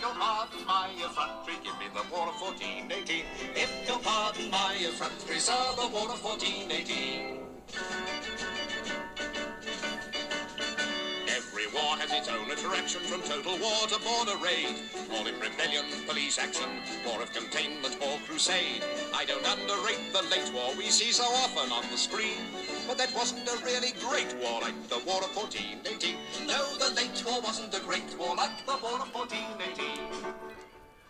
you'll pardon my effrontery, give me the war of 1418. If you'll pardon my effrontery, sir, the war of 1418. Every war has its own attraction, from total war to border raid. Call it rebellion, police action, war of containment or crusade. I don't underrate the late war we see so often on the screen, but that wasn't a really great war like the war of 1418. No, the late war wasn't a great war like the war of 1418.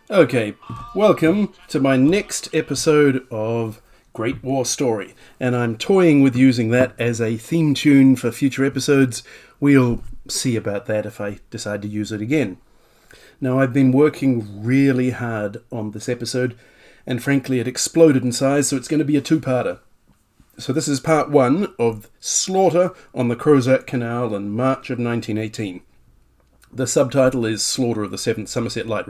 Okay, welcome to my next episode of Great War Story, and I'm toying with using that as a theme tune for future episodes. We'll see about that if I decide to use it again. Now, I've been working really hard on this episode, and frankly it exploded in size, so it's going to be a two-parter. So this is part one of Slaughter on the Crozat Canal in March of 1918. The subtitle is Slaughter of the 7th Somerset Light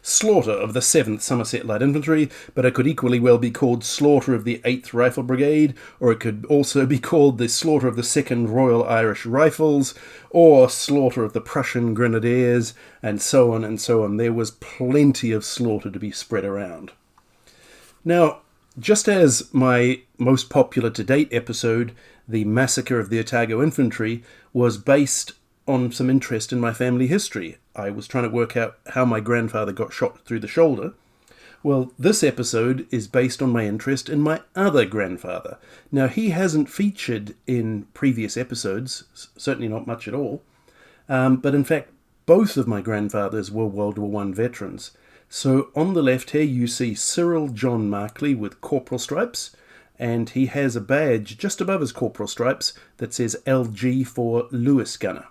Slaughter of the 7th Somerset Light Infantry, but it could equally well be called Slaughter of the 8th Rifle Brigade, or it could also be called the Slaughter of the 2nd Royal Irish Rifles, or Slaughter of the Prussian Grenadiers, and so on and so on. There was plenty of slaughter to be spread around. Now, just as my most popular to date episode, The Massacre of the Otago Infantry, was based on some interest in my family history. I was trying to work out how my grandfather got shot through the shoulder. Well, this episode is based on my interest in my other grandfather. Now, he hasn't featured in previous episodes, certainly not much at all, but in fact, both of my grandfathers were World War I veterans. So on the left here, you see Cyril John Markley with corporal stripes, and he has a badge just above his corporal stripes that says LG for Lewis Gunner.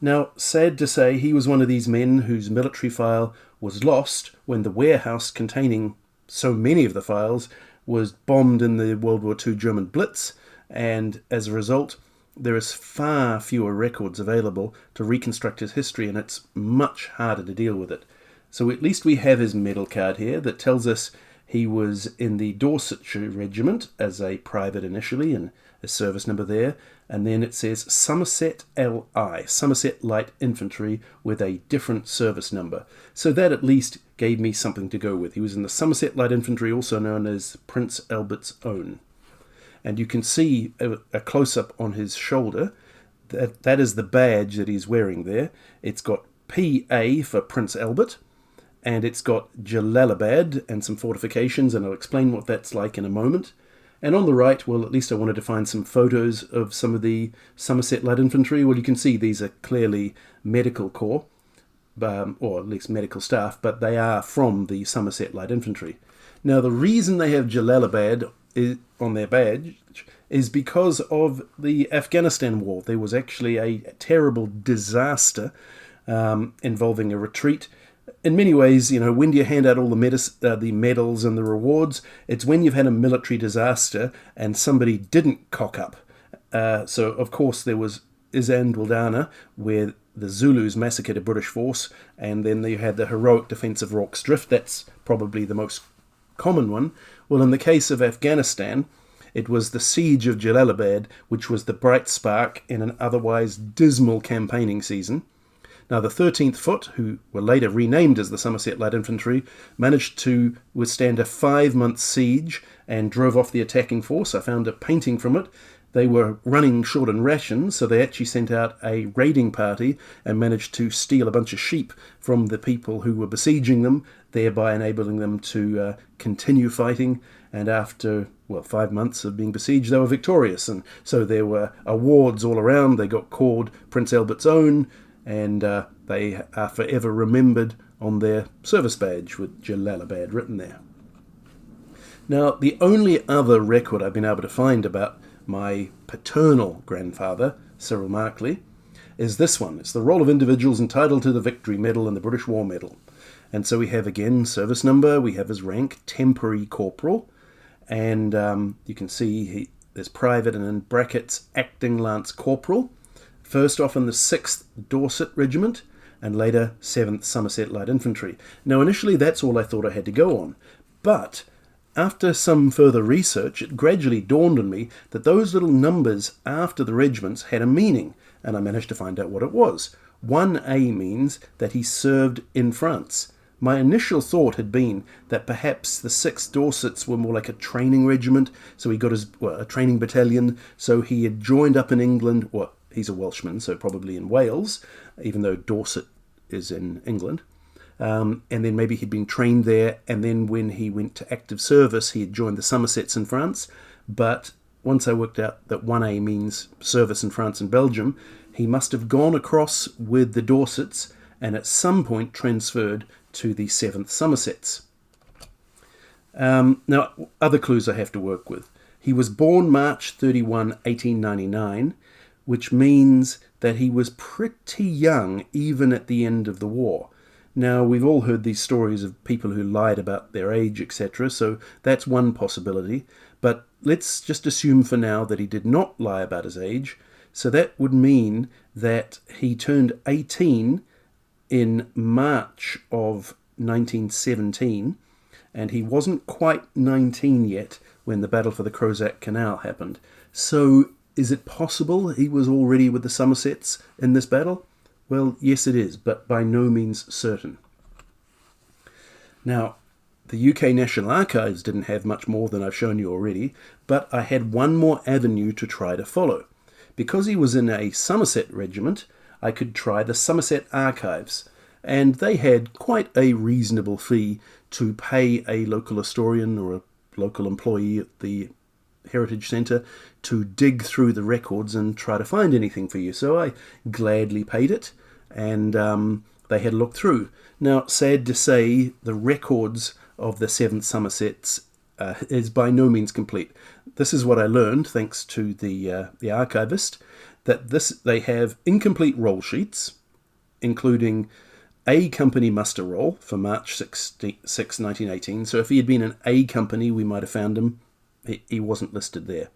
Now, sad to say, he was one of these men whose military file was lost when the warehouse containing so many of the files was bombed in the World War II German Blitz, and as a result, there is far fewer records available to reconstruct his history, and it's much harder to deal with it. So at least we have his medal card here that tells us he was in the Dorsets Regiment as a private initially, and a service number there, and then it says Somerset LI, Somerset Light Infantry, with a different service number. So that at least gave me something to go with. He was in the Somerset Light Infantry, also known as Prince Albert's Own. And you can see a close-up on his shoulder. That is the badge that he's wearing there. It's got PA for Prince Albert, and it's got Jellalabad and some fortifications, and I'll explain what that's like in a moment. And on the right, well, at least I wanted to find some photos of some of the Somerset Light Infantry. Well, you can see these are clearly medical corps, or at least medical staff, but they are from the Somerset Light Infantry. Now, the reason they have Jellalabad on their badge is because of the Afghanistan war. There was actually a terrible disaster involving a retreat. In many ways, you know, when do you hand out all the medals and the rewards? It's when you've had a military disaster and somebody didn't cock up. So, of course, there was Isandlwana, where the Zulus massacred a British force, and then you had the heroic defence of Rorke's Drift. That's probably the most common one. Well, in the case of Afghanistan, it was the siege of Jellalabad, which was the bright spark in an otherwise dismal campaigning season. Now, the 13th Foot, who were later renamed as the Somerset Light Infantry, managed to withstand a 5-month siege and drove off the attacking force. I found a painting from it. They were running short on rations, so they actually sent out a raiding party and managed to steal a bunch of sheep from the people who were besieging them, thereby enabling them to continue fighting. And after, 5 months of being besieged, they were victorious. And so there were awards all around. They got called Prince Albert's Own, and they are forever remembered on their service badge with Jellalabad written there. Now, the only other record I've been able to find about my paternal grandfather, Cyril Markley, is this one. It's the roll of individuals entitled to the Victory Medal and the British War Medal. And so we have, again, service number, we have his rank, temporary corporal, and you can see there's private and in brackets, acting lance corporal. First off in the 6th Dorset Regiment, and later 7th Somerset Light Infantry. Now, initially, that's all I thought I had to go on. But after some further research, it gradually dawned on me that those little numbers after the regiments had a meaning, and I managed to find out what it was. 1A means that he served in France. My initial thought had been that perhaps the 6th Dorsets were more like a training regiment, so he got a training battalion, so he had joined up in England. Well, he's a Welshman, so probably in Wales, even though Dorset is in England. And then maybe he'd been trained there, and then when he went to active service, he had joined the Somersets in France. But once I worked out that 1A means service in France and Belgium, he must have gone across with the Dorsets and at some point transferred to the 7th Somersets. Now, other clues I have to work with. He was born March 31, 1899, which means that he was pretty young even at the end of the war. Now, we've all heard these stories of people who lied about their age, etc., so that's one possibility. But let's just assume for now that he did not lie about his age. So that would mean that he turned 18 in March of 1917, and he wasn't quite 19 yet when the battle for the Crozat Canal happened. So is it possible he was already with the Somersets in this battle? Well, yes it is, but by no means certain. Now, the UK National Archives didn't have much more than I've shown you already, but I had one more avenue to try to follow. Because he was in a Somerset regiment, I could try the Somerset Archives, and they had quite a reasonable fee to pay a local historian or a local employee at the Heritage Centre to dig through the records and try to find anything for you. So I gladly paid it, and they had a look through. Now, sad to say, the records of the 7th Somersets is by no means complete. This is what I learned, thanks to the archivist, that they have incomplete roll sheets, including A Company muster roll for March 6, 1918. So if he had been an A Company, we might have found him. He wasn't listed there.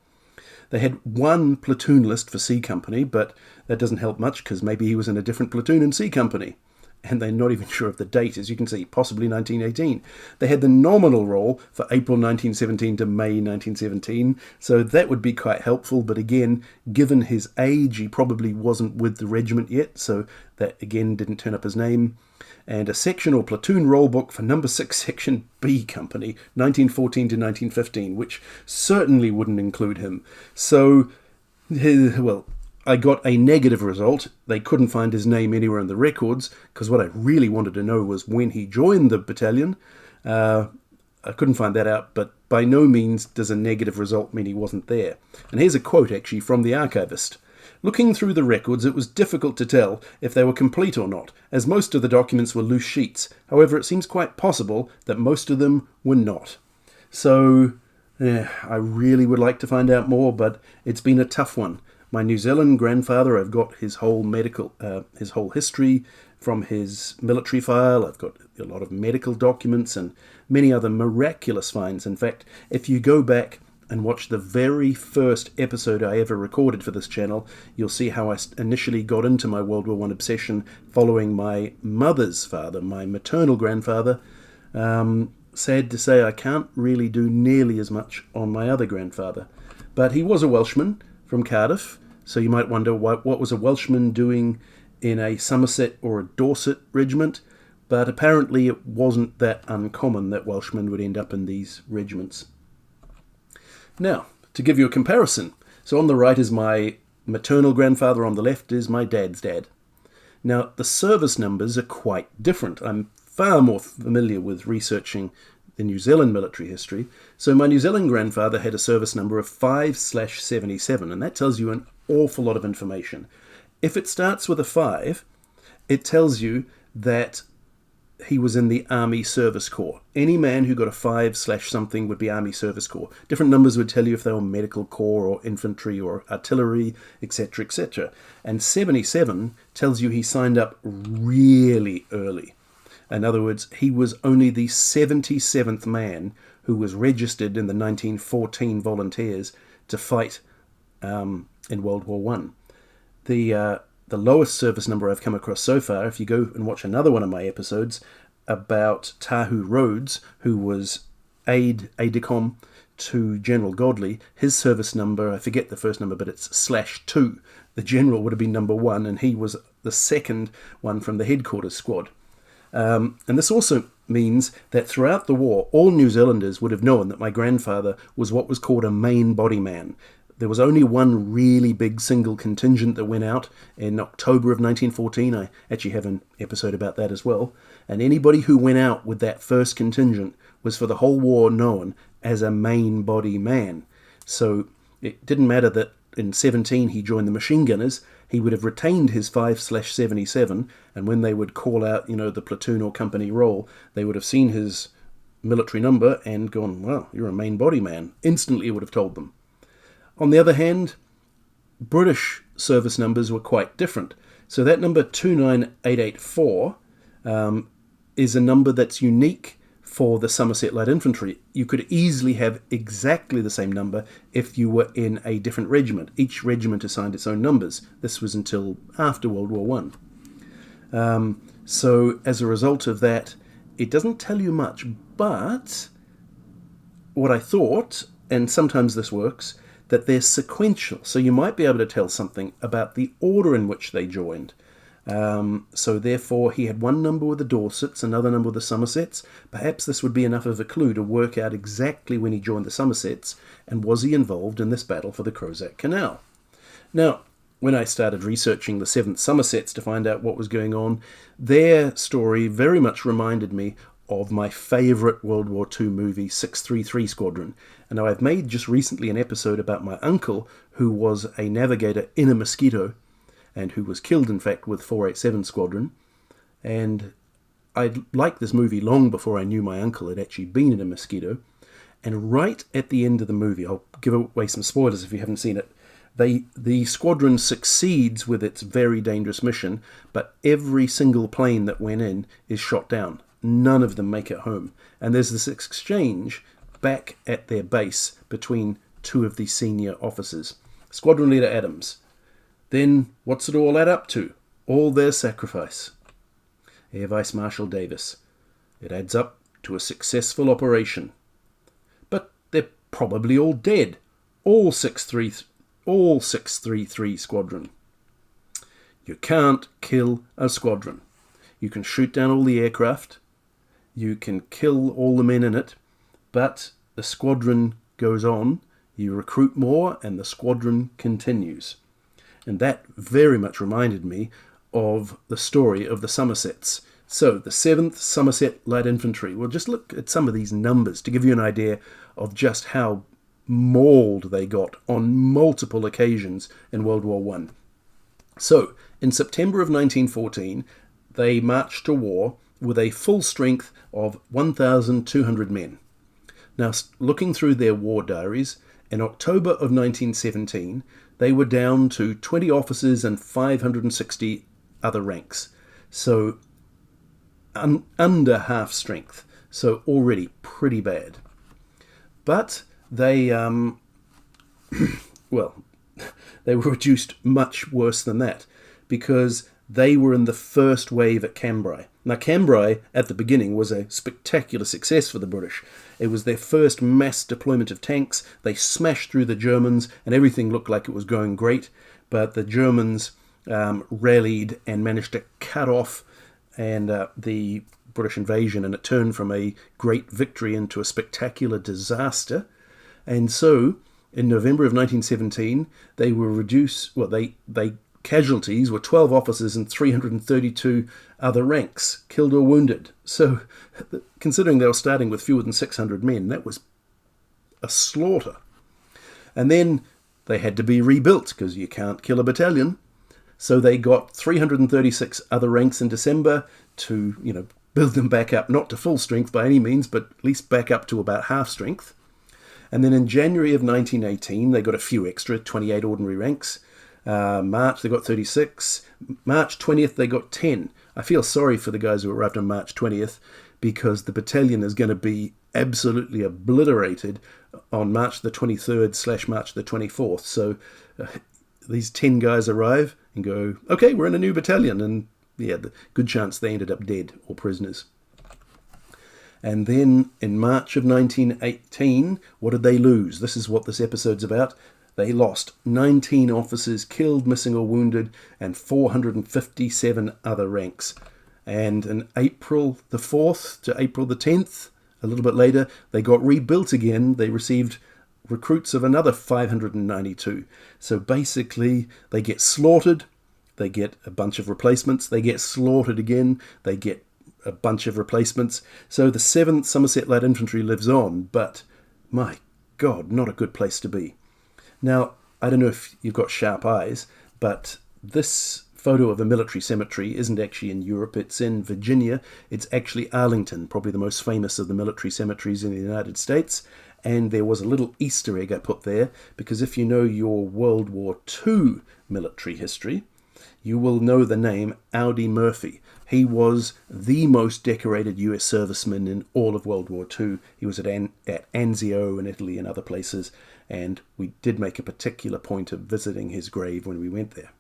They had one platoon list for C Company, but that doesn't help much because maybe he was in a different platoon in C Company. And they're not even sure of the date, as you can see, possibly 1918. They had the nominal roll for April 1917 to May 1917, so that would be quite helpful, but again, given his age, he probably wasn't with the regiment yet, so that again didn't turn up his name. And a section or platoon roll book for number 6 section B Company, 1914 to 1915, which certainly wouldn't include him. So, well, I got a negative result. They couldn't find his name anywhere in the records, because what I really wanted to know was when he joined the battalion. I couldn't find that out, but by no means does a negative result mean he wasn't there. And here's a quote, actually, from the archivist. Looking through the records, it was difficult to tell if they were complete or not, as most of the documents were loose sheets. However, it seems quite possible that most of them were not. So, I really would like to find out more, but it's been a tough one. My New Zealand grandfather, I've got his whole his whole history from his military file. I've got a lot of medical documents and many other miraculous finds. In fact, if you go back and watch the very first episode I ever recorded for this channel, you'll see how I initially got into my World War I obsession following my mother's father, my maternal grandfather. Sad to say, I can't really do nearly as much on my other grandfather. But he was a Welshman from Cardiff. So you might wonder what was a Welshman doing in a Somerset or a Dorset regiment, but apparently it wasn't that uncommon that Welshmen would end up in these regiments. Now, to give you a comparison, so on the right is my maternal grandfather, on the left is my dad's dad. Now, the service numbers are quite different. I'm far more familiar with researching the New Zealand military history. So my New Zealand grandfather had a service number of 5/77, and that tells you an awful lot of information. If it starts with a 5, it tells you that he was in the Army Service Corps. Any man who got a 5/something would be Army Service Corps. Different numbers would tell you if they were Medical Corps or Infantry or Artillery, etc., etc. And 77 tells you he signed up really early. In other words, he was only the 77th man who was registered in the 1914 volunteers to fight in World War I. The lowest service number I've come across so far, if you go and watch another one of my episodes about Tahu Rhodes, who was aide-de-camp to General Godley, his service number, I forget the first number, but it's /2. The general would have been number 1, and he was the second one from the headquarters squad. And this also means that throughout the war, all New Zealanders would have known that my grandfather was what was called a main body man. There was only one really big single contingent that went out in October of 1914. I actually have an episode about that as well. And anybody who went out with that first contingent was for the whole war known as a main body man. So it didn't matter that in 17 he joined the machine gunners. He would have retained his 5/77, and when they would call out, the platoon or company roll, they would have seen his military number and gone, well, you're a main body man. Instantly it would have told them. On the other hand, British service numbers were quite different. So that number 29884 is a number that's unique for the Somerset Light Infantry. You could easily have exactly the same number if you were in a different regiment. Each regiment assigned its own numbers. This was until after World War I. So as a result of that, it doesn't tell you much, but what I thought, and sometimes this works, that they're sequential. So you might be able to tell something about the order in which they joined. So therefore he had one number with the Dorsets, another number with the Somersets. Perhaps this would be enough of a clue to work out exactly when he joined the Somersets, and was he involved in this battle for the Crozat Canal. Now, when I started researching the 7th Somersets to find out what was going on, their story very much reminded me of my favourite World War II movie, 633 Squadron. And now I've made just recently an episode about my uncle, who was a navigator in a Mosquito, and who was killed, in fact, with 487 Squadron. And I liked this movie long before I knew my uncle had actually been in a Mosquito. And right at the end of the movie, I'll give away some spoilers if you haven't seen it, the squadron succeeds with its very dangerous mission, but every single plane that went in is shot down. None of them make it home. And there's this exchange back at their base between two of the senior officers. Squadron Leader Adams. Then what's it all add up to? All their sacrifice. Air Vice Marshal Davis. It adds up to a successful operation. But they're probably all dead. All 633 Squadron. You can't kill a squadron. You can shoot down all the aircraft. You can kill all the men in it. But the squadron goes on. You recruit more and the squadron continues. And that very much reminded me of the story of the Somersets. So the 7th Somerset Light Infantry. We'll just look at some of these numbers to give you an idea of just how mauled they got on multiple occasions in World War I. So in September of 1914, they marched to war with a full strength of 1,200 men. Now, looking through their war diaries, in October of 1917, they were down to 20 officers and 560 other ranks. So under half strength. So already pretty bad. But they, they were reduced much worse than that, because they were in the first wave at Cambrai. Now, Cambrai, at the beginning, was a spectacular success for the British. It was their first mass deployment of tanks. They smashed through the Germans, and everything looked like it was going great. But the Germans rallied and managed to cut off the British invasion, and it turned from a great victory into a spectacular disaster. And so, in November of 1917, they were reduced. Well, they casualties were 12 officers and 332 other ranks, killed or wounded. So, considering they were starting with fewer than 600 men, that was a slaughter. And then they had to be rebuilt, because you can't kill a battalion. So they got 336 other ranks in December to, build them back up, not to full strength by any means, but at least back up to about half strength. And then in January of 1918, they got a few extra, 28 ordinary ranks. March, they got 36. March 20th, they got 10. I feel sorry for the guys who arrived on March 20th, because the battalion is going to be absolutely obliterated on March the 23rd / March the 24th. So these 10 guys arrive and go, okay, we're in a new battalion. And yeah, the good chance they ended up dead or prisoners. And then in March of 1918, what did they lose? This is what this episode's about. they lost 19 officers killed, missing or wounded, and 457 other ranks. And in April the 4th to April the 10th, a little bit later, they got rebuilt again. They received recruits of another 592. So basically, they get slaughtered, they get a bunch of replacements, they get slaughtered again, they get a bunch of replacements. So the 7th Somerset Light Infantry lives on, but my God, not a good place to be. Now, I don't know if you've got sharp eyes, but this photo of a military cemetery isn't actually in Europe, it's in Virginia. It's actually Arlington, probably the most famous of the military cemeteries in the United States. And there was a little Easter egg I put there, because if you know your World War II military history, you will know the name Audie Murphy. He was the most decorated US serviceman in all of World War II. He was at Anzio in Italy and other places, and we did make a particular point of visiting his grave when we went there.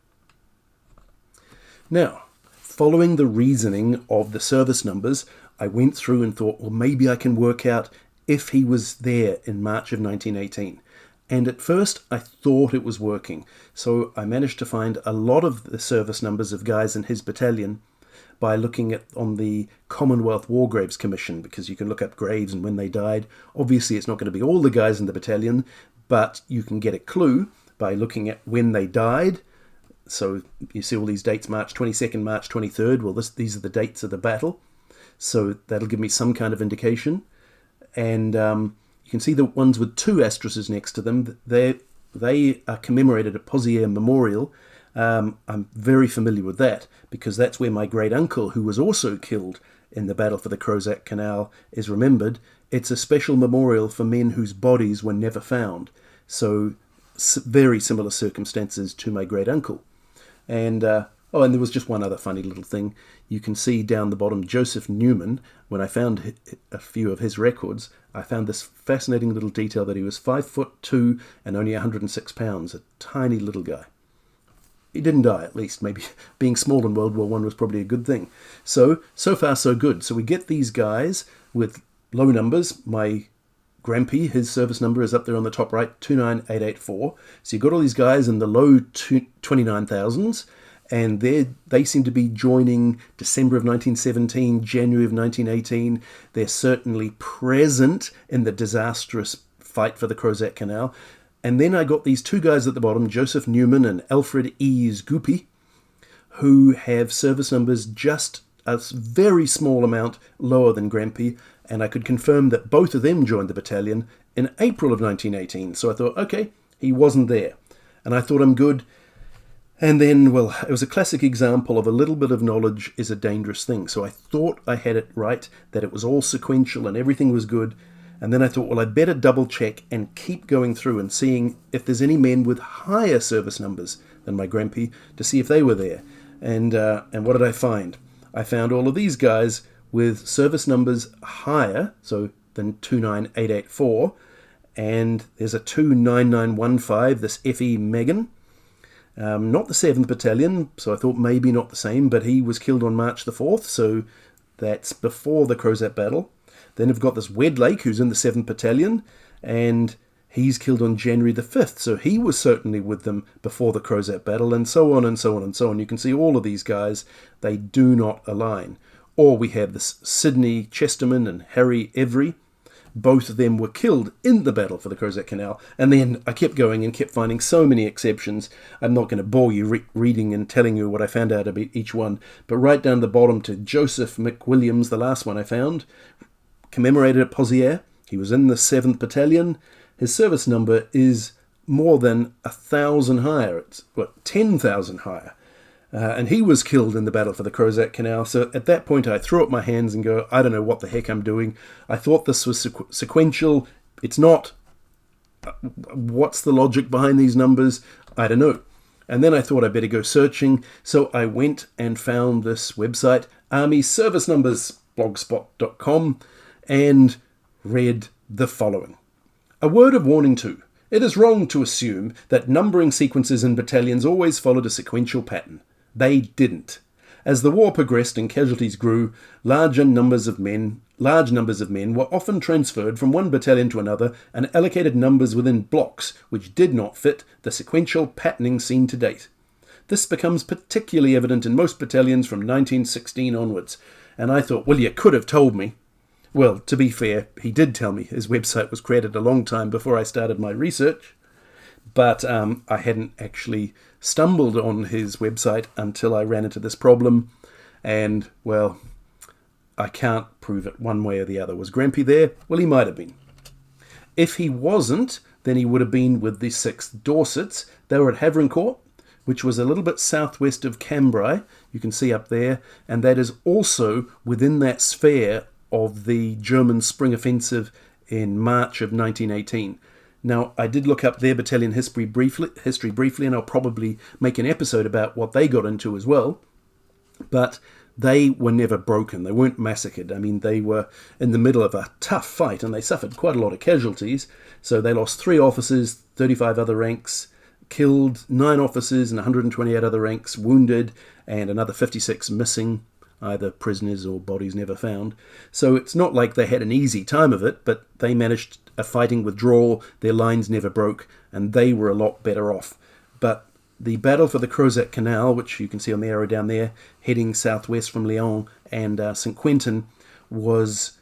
Now, following the reasoning of the service numbers, I went through and thought, well, maybe I can work out if he was there in March of 1918. And at first, I thought it was working. So I managed to find a lot of the service numbers of guys in his battalion by looking at on the Commonwealth War Graves Commission, because you can look up graves and when they died. Obviously, it's not going to be all the guys in the battalion, but you can get a clue by looking at when they died. So you see all these dates, March 22nd, March 23rd. Well, these are the dates of the battle. So that'll give me some kind of indication. And you can see the ones with 2 asterisks next to them. They are commemorated at Pozières Memorial. I'm very familiar with that, because that's where my great uncle, who was also killed in the battle for the Crozat Canal, is remembered. It's a special memorial for men whose bodies were never found. So very similar circumstances to my great uncle. And and there was just one other funny little thing. You can see down the bottom Joseph Newman. When I found a few of his records, I found this fascinating little detail that he was 5'2" and only 106 pounds, a tiny little guy. He didn't die, at least. Maybe being small in World War I was probably a good thing. So far so good. So we get these guys with low numbers. My Grampy, his service number is up there on the top right, 29884. So you've got all these guys in the low 29,000s, and they seem to be joining December of 1917, January of 1918. They're certainly present in the disastrous fight for the Crozat Canal. And then I got these 2 guys at the bottom, Joseph Newman and Alfred Ease Goopy, who have service numbers just a very small amount lower than Grampy, and I could confirm that both of them joined the battalion in April of 1918. So I thought, okay, he wasn't there. And I thought, I'm good. And then, well, it was a classic example of a little bit of knowledge is a dangerous thing. So I thought I had it right, that it was all sequential and everything was good. And then I thought, well, I better double check and keep going through and seeing if there's any men with higher service numbers than my Grampy to see if they were there. And what did I find? I found all of these guys with service numbers higher, so than 29884, and there's a 29915, this F.E. Megan. Not the 7th Battalion, so I thought maybe not the same, but he was killed on March the 4th, so that's before the Crozat battle. Then we've got this Wedlake, who's in the 7th Battalion, and he's killed on January the 5th, so he was certainly with them before the Crozat battle, and so on and so on and so on. You can see all of these guys, they do not align. Or we have this Sidney Chesterman and Harry Every. Both of them were killed in the battle for the Crozat Canal. And then I kept going and kept finding so many exceptions. I'm not going to bore you reading and telling you what I found out about each one. But right down the bottom to Joseph McWilliams, the last one I found, commemorated at Pozières. He was in the 7th Battalion. His service number is more than 1,000 higher. It's, 10,000 higher. And he was killed in the battle for the Crozat Canal. So at that point, I threw up my hands and go, I don't know what the heck I'm doing. I thought this was sequential. It's not. What's the logic behind these numbers? I don't know. And then I thought I'd better go searching. So I went and found this website, Army Service Numbers, blogspot.com, and read the following. A word of warning too. It is wrong to assume that numbering sequences in battalions always followed a sequential pattern. They didn't. As the war progressed and casualties grew, large numbers of men were often transferred from one battalion to another and allocated numbers within blocks which did not fit the sequential patterning seen to date. This becomes particularly evident in most battalions from 1916 onwards, and I thought, well, you could have told me. Well, to be fair, he did tell me. His website was created a long time before I started my research, but I hadn't actually stumbled on his website until I ran into this problem, and, well, I can't prove it one way or the other. Was Grampy there? Well, he might have been. If he wasn't, then he would have been with the 6th Dorsets. They were at Havrincourt, which was a little bit southwest of Cambrai, you can see up there, and that is also within that sphere of the German spring offensive in March of 1918. Now, I did look up their battalion history briefly, and I'll probably make an episode about what they got into as well, but they were never broken. They weren't massacred. I mean, they were in the middle of a tough fight, and they suffered quite a lot of casualties. So they lost 3 officers, 35 other ranks, killed 9 officers and 128 other ranks, wounded, and another 56 missing, either prisoners or bodies never found. So it's not like they had an easy time of it, but they managed a fighting withdrawal, their lines never broke, and they were a lot better off. But the battle for the Crozat Canal, which you can see on the arrow down there, heading southwest from Lyon and St. Quentin, was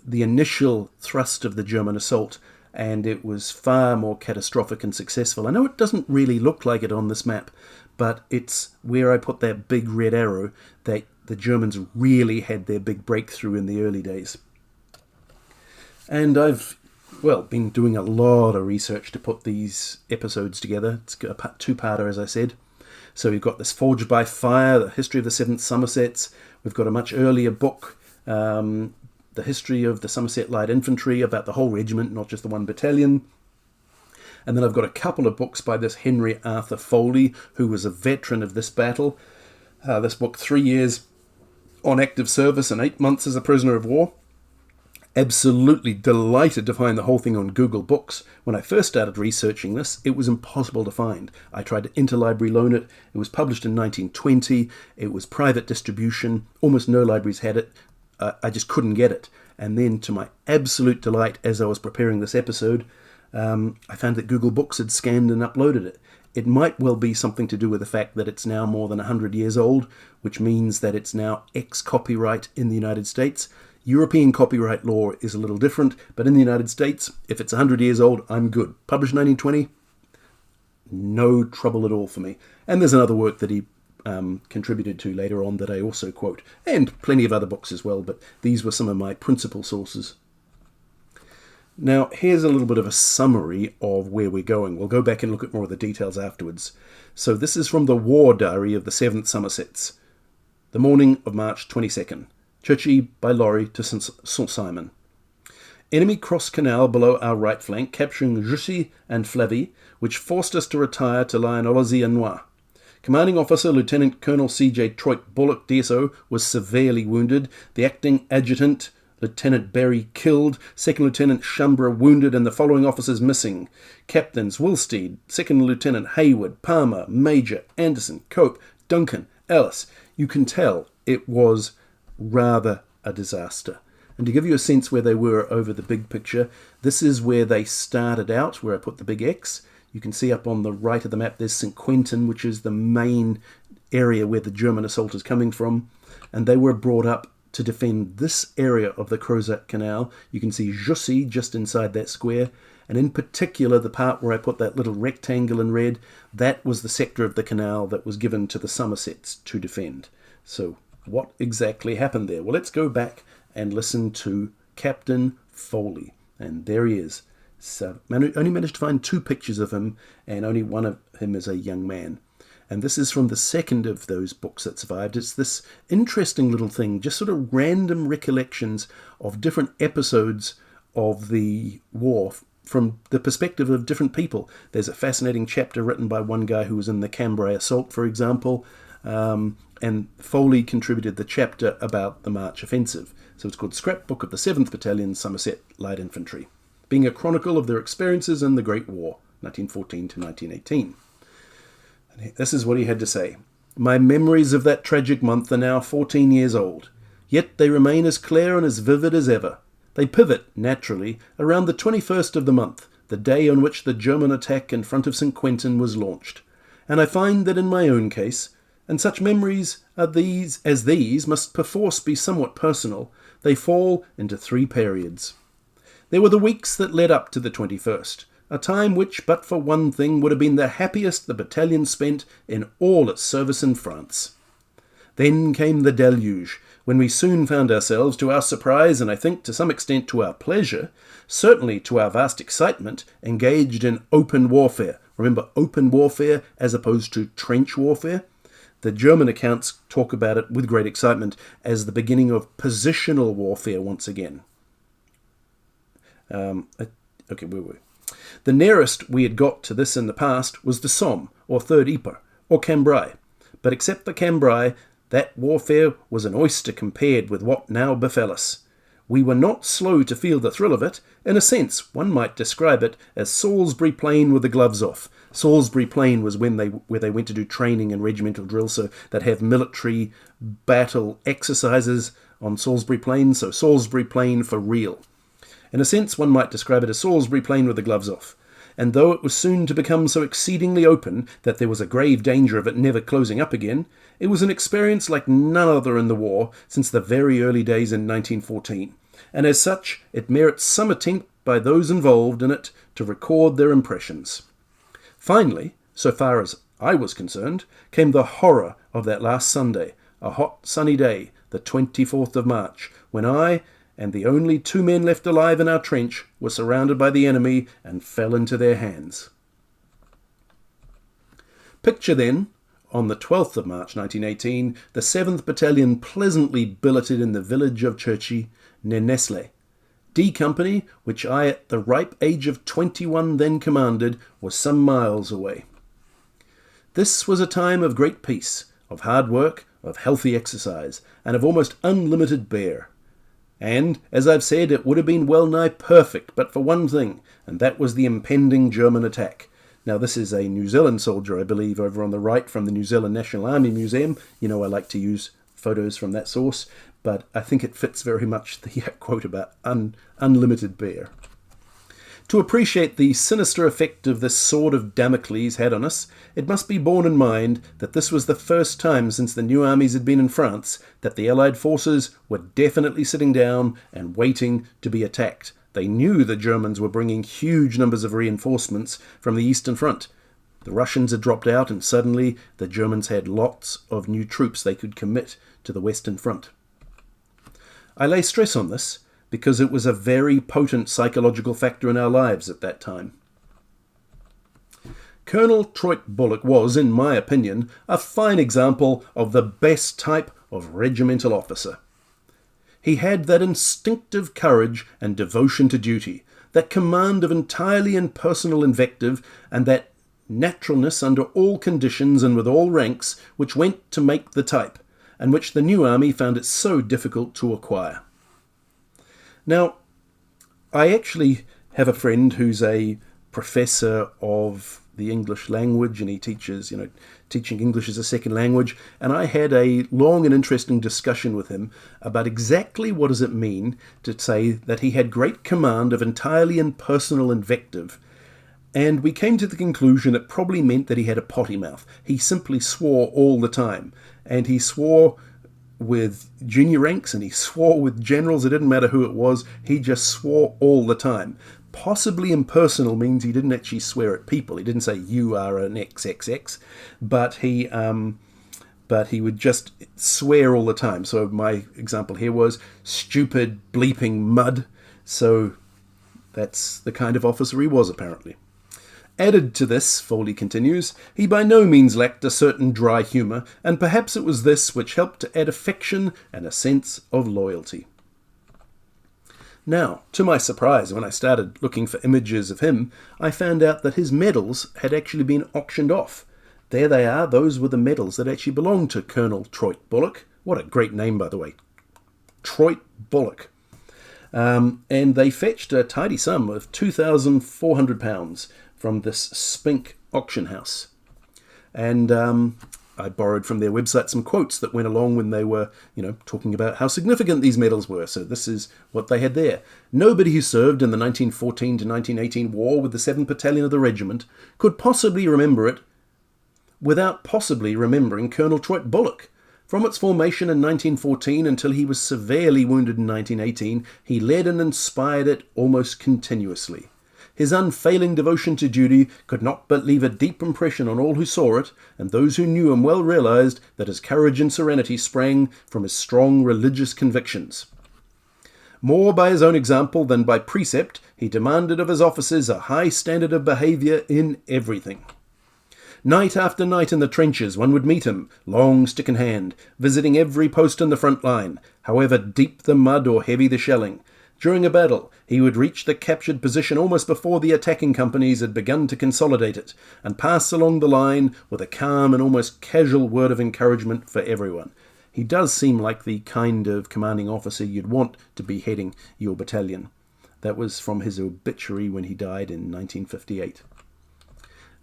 the initial thrust of the German assault, and it was far more catastrophic and successful. I know it doesn't really look like it on this map, but it's where I put that big red arrow that the Germans really had their big breakthrough in the early days. And I've, been doing a lot of research to put these episodes together. It's a 2-parter, as I said. So we've got this Forged by Fire, the history of the 7th Somersets. We've got a much earlier book, the history of the Somerset Light Infantry, about the whole regiment, not just the one battalion. And then I've got a couple of books by this Henry Arthur Foley, who was a veteran of this battle. This book, 3 years on active service and 8 months as a prisoner of war. Absolutely delighted to find the whole thing on Google Books. When I first started researching this, it was impossible to find. I tried to interlibrary loan it. It was published in 1920. It was private distribution. Almost no libraries had it. I just couldn't get it. And then, to my absolute delight, as I was preparing this episode, I found that Google Books had scanned and uploaded it. It might well be something to do with the fact that it's now more than 100 years old, which means that it's now ex-copyright in the United States. European copyright law is a little different, but in the United States, if it's 100 years old, I'm good. Published 1920, no trouble at all for me. And there's another work that he contributed to later on that I also quote, and plenty of other books as well, but these were some of my principal sources. Now, here's a little bit of a summary of where we're going. We'll go back and look at more of the details afterwards. So this is from the War Diary of the 7th Somersets. The morning of March 22nd. Jussy by lorry to St.Simon. Enemy crossed canal below our right flank, capturing Jussy and Fyfe, which forced us to retire to lie in Olysy-en-Noix. Commanding officer Lieutenant Colonel C.J. Troyte-Bullock, DSO, was severely wounded. The acting adjutant, Lieutenant Berry, killed. Second Lieutenant Schambra wounded, and the following officers missing: Captains Wilstead, Second Lieutenant Hayward, Palmer, Major Anderson, Cope, Duncan, Ellis. You can tell it was rather a disaster. And to give you a sense where they were over the big picture, this is where they started out, where I put the big X. You can see up on the right of the map there's St. Quentin, which is the main area where the German assault is coming from. And they were brought up to defend this area of the Crozat Canal. You can see Jussy just inside that square. And in particular, the part where I put that little rectangle in red, that was the sector of the canal that was given to the Somersets to defend. So what exactly happened there? Well, let's go back and listen to Captain Foley. And there he is. So, only managed to find 2 pictures of him, and only one of him as a young man. And this is from the second of those books that survived. It's this interesting little thing, just sort of random recollections of different episodes of the war from the perspective of different people. There's a fascinating chapter written by one guy who was in the Cambrai assault, for example, and Foley contributed the chapter about the March Offensive. So it's called Scrapbook of the 7th Battalion, Somerset Light Infantry, being a chronicle of their experiences in the Great War, 1914 to 1918. And this is what he had to say. My memories of that tragic month are now 14 years old, yet they remain as clear and as vivid as ever. They pivot, naturally, around the 21st of the month, the day on which the German attack in front of St. Quentin was launched. And I find that in my own case, and such memories as these must perforce be somewhat personal, they fall into 3 periods. There were the weeks that led up to the 21st, a time which, but for one thing, would have been the happiest the battalion spent in all its service in France. Then came the deluge, when we soon found ourselves, to our surprise, and I think to some extent to our pleasure, certainly to our vast excitement, engaged in open warfare. Remember, open warfare as opposed to trench warfare. The German accounts talk about it with great excitement as the beginning of positional warfare once again. Okay, where were we? The nearest we had got to this in the past was the Somme, or Third Ypres, or Cambrai. But except the Cambrai, that warfare was an oyster compared with what now befell us. We were not slow to feel the thrill of it. In a sense, one might describe it as Salisbury Plain with the gloves off. Salisbury Plain was where they went to do training and regimental drill, so they'd have military battle exercises on Salisbury Plain, so Salisbury Plain for real. In a sense, one might describe it as Salisbury Plain with the gloves off. And though it was soon to become so exceedingly open that there was a grave danger of it never closing up again, it was an experience like none other in the war since the very early days in 1914, and as such it merits some attempt by those involved in it to record their impressions. Finally, so far as I was concerned, came the horror of that last Sunday, a hot sunny day, the 24th of March, when I and the only 2 men left alive in our trench were surrounded by the enemy and fell into their hands. Picture then, on the 12th of March 1918, the 7th Battalion pleasantly billeted in the village of Churchy, near Nesle. D Company, which I at the ripe age of 21 then commanded, was some miles away. This was a time of great peace, of hard work, of healthy exercise, and of almost unlimited bear. And, as I've said, it would have been well nigh perfect but for one thing, and that was the impending German attack. Now this is a New Zealand soldier, I believe, over on the right from the New Zealand National Army Museum. You know I like to use photos from that source, but I think it fits very much the quote about unlimited bear. To appreciate the sinister effect of this sword of Damocles had on us, it must be borne in mind that this was the first time since the new armies had been in France that the Allied forces were definitely sitting down and waiting to be attacked. They knew the Germans were bringing huge numbers of reinforcements from the Eastern Front. The Russians had dropped out, and suddenly the Germans had lots of new troops they could commit to the Western Front. I lay stress on this because it was a very potent psychological factor in our lives at that time. Colonel Troyte-Bullock was, in my opinion, a fine example of the best type of regimental officer. He had that instinctive courage and devotion to duty, that command of entirely impersonal invective, and that naturalness under all conditions and with all ranks which went to make the type, and which the new army found it so difficult to acquire. Now, I actually have a friend who's a professor of the English language, and he teaches, teaching English as a second language, and I had a long and interesting discussion with him about exactly what does it mean to say that he had great command of entirely impersonal invective, and we came to the conclusion it probably meant that he had a potty mouth. He simply swore all the time, and he swore with junior ranks and he swore with generals. It didn't matter who it was, he just swore all the time. Possibly impersonal means he didn't actually swear at people. He didn't say you are an XXX, but he would just swear all the time. So my example here was stupid bleeping mud. So that's the kind of officer he was, apparently. Added to this, Foley continues, he by no means lacked a certain dry humour, and perhaps it was this which helped to add affection and a sense of loyalty. Now, to my surprise, when I started looking for images of him, I found out that his medals had actually been auctioned off. There they are, those were the medals that actually belonged to Colonel Troyte-Bullock. What a great name, by the way. Troyte-Bullock. And they fetched a tidy sum of £2,400 from this Spink auction house. And I borrowed from their website some quotes that went along when they were, talking about how significant these medals were. So this is what they had there. Nobody who served in the 1914 to 1918 war with the 7th Battalion of the regiment could possibly remember it without possibly remembering Colonel Troyte-Bullock. From its formation in 1914 until he was severely wounded in 1918, he led and inspired it almost continuously. His unfailing devotion to duty could not but leave a deep impression on all who saw it, and those who knew him well realised that his courage and serenity sprang from his strong religious convictions. More by his own example than by precept, he demanded of his officers a high standard of behaviour in everything. Night after night in the trenches one would meet him, long stick in hand, visiting every post in the front line, however deep the mud or heavy the shelling. During a battle, he would reach the captured position almost before the attacking companies had begun to consolidate it, and pass along the line with a calm and almost casual word of encouragement for everyone. He does seem like the kind of commanding officer you'd want to be heading your battalion. That was from his obituary when he died in 1958.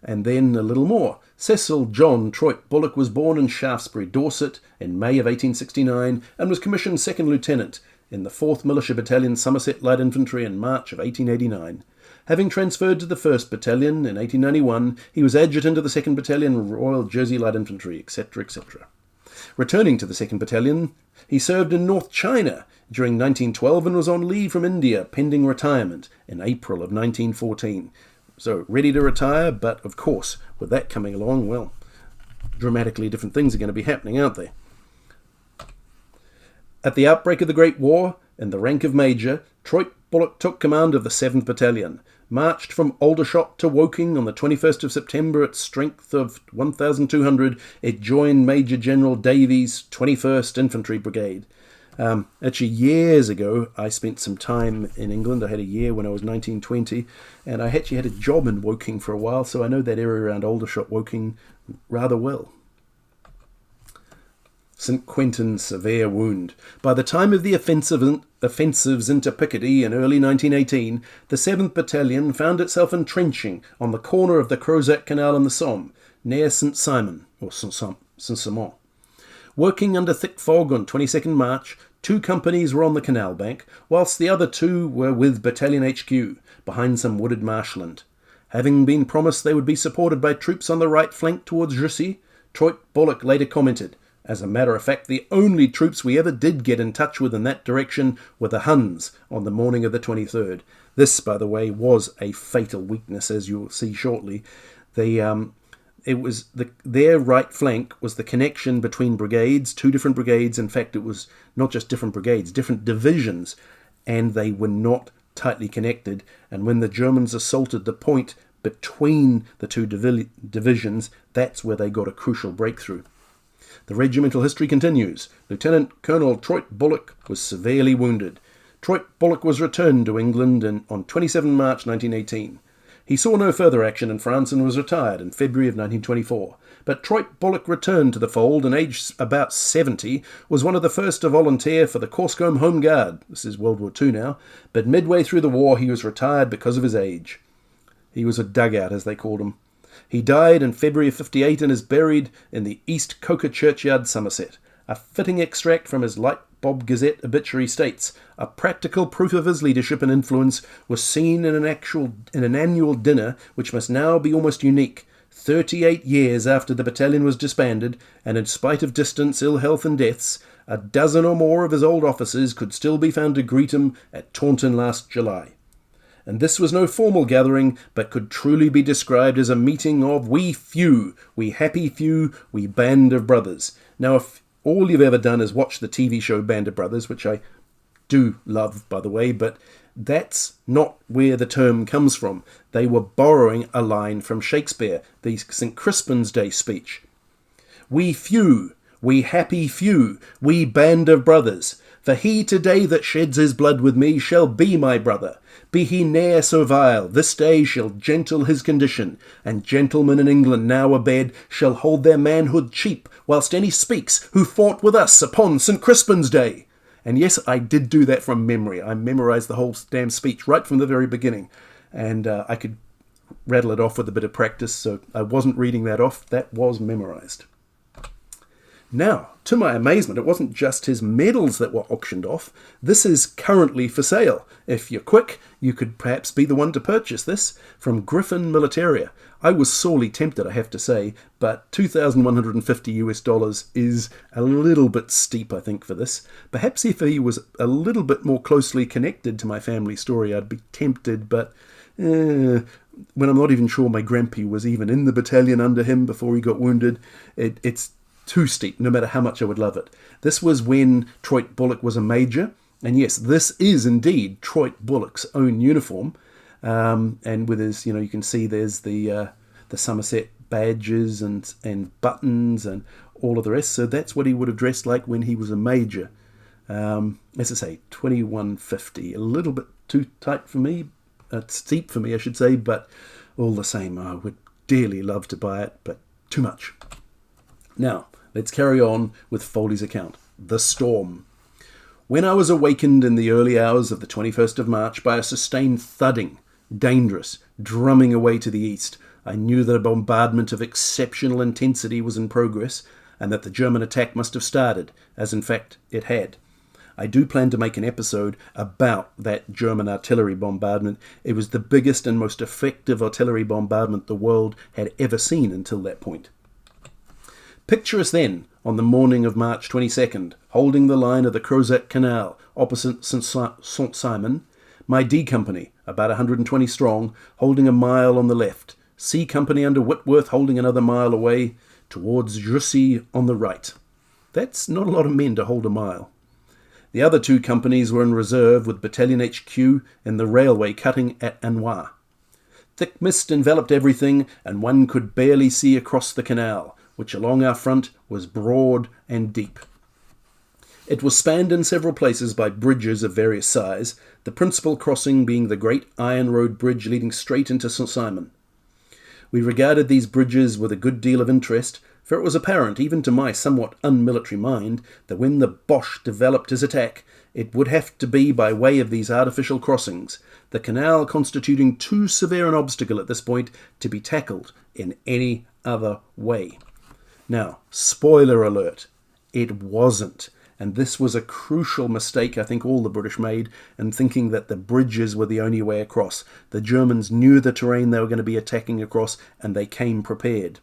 And then a little more. Cecil John Troyte-Bullock was born in Shaftesbury, Dorset, in May of 1869, and was commissioned second lieutenant in the 4th Militia Battalion, Somerset Light Infantry, in March of 1889. Having transferred to the 1st Battalion in 1891, he was adjutant of the 2nd Battalion, Royal Jersey Light Infantry, etc., etc. Returning to the 2nd Battalion, he served in North China during 1912 and was on leave from India, pending retirement, in April of 1914. So, ready to retire, but of course, with that coming along, well, dramatically different things are going to be happening, aren't they? At the outbreak of the Great War, in the rank of Major, Troyte-Bullock took command of the 7th Battalion, marched from Aldershot to Woking on the 21st of September at strength of 1,200. It joined Major General Davies' 21st Infantry Brigade. Actually, years ago, I spent some time in England. I had a year when I was 1920, and I actually had a job in Woking for a while, so I know that area around Aldershot, Woking, rather well. St. Quentin's severe wound. By the time of the offensives into Picardy in early 1918, the 7th Battalion found itself entrenching on the corner of the Crozat Canal and the Somme, near St.Simon, or Saint-Simon. Working under thick fog on 22nd March, 2 companies were on the canal bank, whilst the other 2 were with Battalion HQ, behind some wooded marshland. Having been promised they would be supported by troops on the right flank towards Jussy, Troyte-Bullock later commented, "As a matter of fact, the only troops we ever did get in touch with in that direction were the Huns on the morning of the 23rd. This, by the way, was a fatal weakness, as you'll see shortly. Their right flank was the connection between brigades, 2 different brigades. In fact, it was not just different brigades, different divisions, and they were not tightly connected. And when the Germans assaulted the point between the 2 divisions, that's where they got a crucial breakthrough. The regimental history continues. Lieutenant Colonel Troyte-Bullock was severely wounded. Troyte-Bullock was returned to England on 27 March 1918. He saw no further action in France and was retired in February of 1924. But Troyte-Bullock returned to the fold and, aged about 70, was one of the first to volunteer for the Corscombe Home Guard. This is World War II now. But midway through the war he was retired because of his age. He was a dugout, as they called him. He died in February of 58 and is buried in the East Coker Churchyard, Somerset. A fitting extract from his Light Bob Gazette obituary states, "A practical proof of his leadership and influence was seen in an annual dinner which must now be almost unique. 38 years after the battalion was disbanded, and in spite of distance, ill health and deaths, a dozen or more of his old officers could still be found to greet him at Taunton last July. And this was no formal gathering, but could truly be described as a meeting of we few, we happy few, we band of brothers." Now, if all you've ever done is watch the TV show Band of Brothers, which I do love, by the way, but that's not where the term comes from. They were borrowing a line from Shakespeare, the St. Crispin's Day speech. "We few, we happy few, we band of brothers. For he today that sheds his blood with me shall be my brother. Be he ne'er so vile, this day shall gentle his condition, and gentlemen in England now abed shall hold their manhood cheap, whilst any speaks who fought with us upon St. Crispin's Day." And yes, I did do that from memory. I memorised the whole damn speech right from the very beginning, and I could rattle it off with a bit of practice, so I wasn't reading that off. That was memorised. Now, to my amazement, it wasn't just his medals that were auctioned off. This is currently for sale. If you're quick, you could perhaps be the one to purchase this from Griffin Militaria. I was sorely tempted, I have to say, but $2,150 is a little bit steep, I think, for this. Perhaps if he was a little bit more closely connected to my family story, I'd be tempted, but when I'm not even sure my Grampy was even in the battalion under him before he got wounded, it's too steep, no matter how much I would love it. This was when Troyte-Bullock was a major, and yes, this is indeed Troyte-Bullock's own uniform, and with his, you can see there's the Somerset badges and buttons and all of the rest, so that's what he would have dressed like when he was a major. As I say, $2,150, a little bit too tight for me, steep for me I should say, but all the same, I would dearly love to buy it, but too much. Now, let's carry on with Foley's account. The storm. When I was awakened in the early hours of the 21st of March by a sustained thudding, dangerous, drumming away to the east, I knew that a bombardment of exceptional intensity was in progress, and that the German attack must have started, as in fact it had. I do plan to make an episode about that German artillery bombardment. It was the biggest and most effective artillery bombardment the world had ever seen until that point. Picture us then, on the morning of March 22nd, holding the line of the Crozat Canal opposite St.Simon, my D Company, about 120 strong, holding a mile on the left, C Company under Whitworth holding another mile away, towards Jussy on the right. That's not a lot of men to hold a mile. The other two companies were in reserve with Battalion HQ in the railway cutting at Anois. Thick mist enveloped everything, and one could barely see across the canal, which along our front was broad and deep. It was spanned in several places by bridges of various size, the principal crossing being the great iron road bridge leading straight into St.Simon. We regarded these bridges with a good deal of interest, for it was apparent, even to my somewhat unmilitary mind, that when the Boche developed his attack, it would have to be by way of these artificial crossings, the canal constituting too severe an obstacle at this point to be tackled in any other way. Now, spoiler alert, it wasn't, and this was a crucial mistake I think all the British made in thinking that the bridges were the only way across. The Germans knew the terrain they were going to be attacking across, and they came prepared.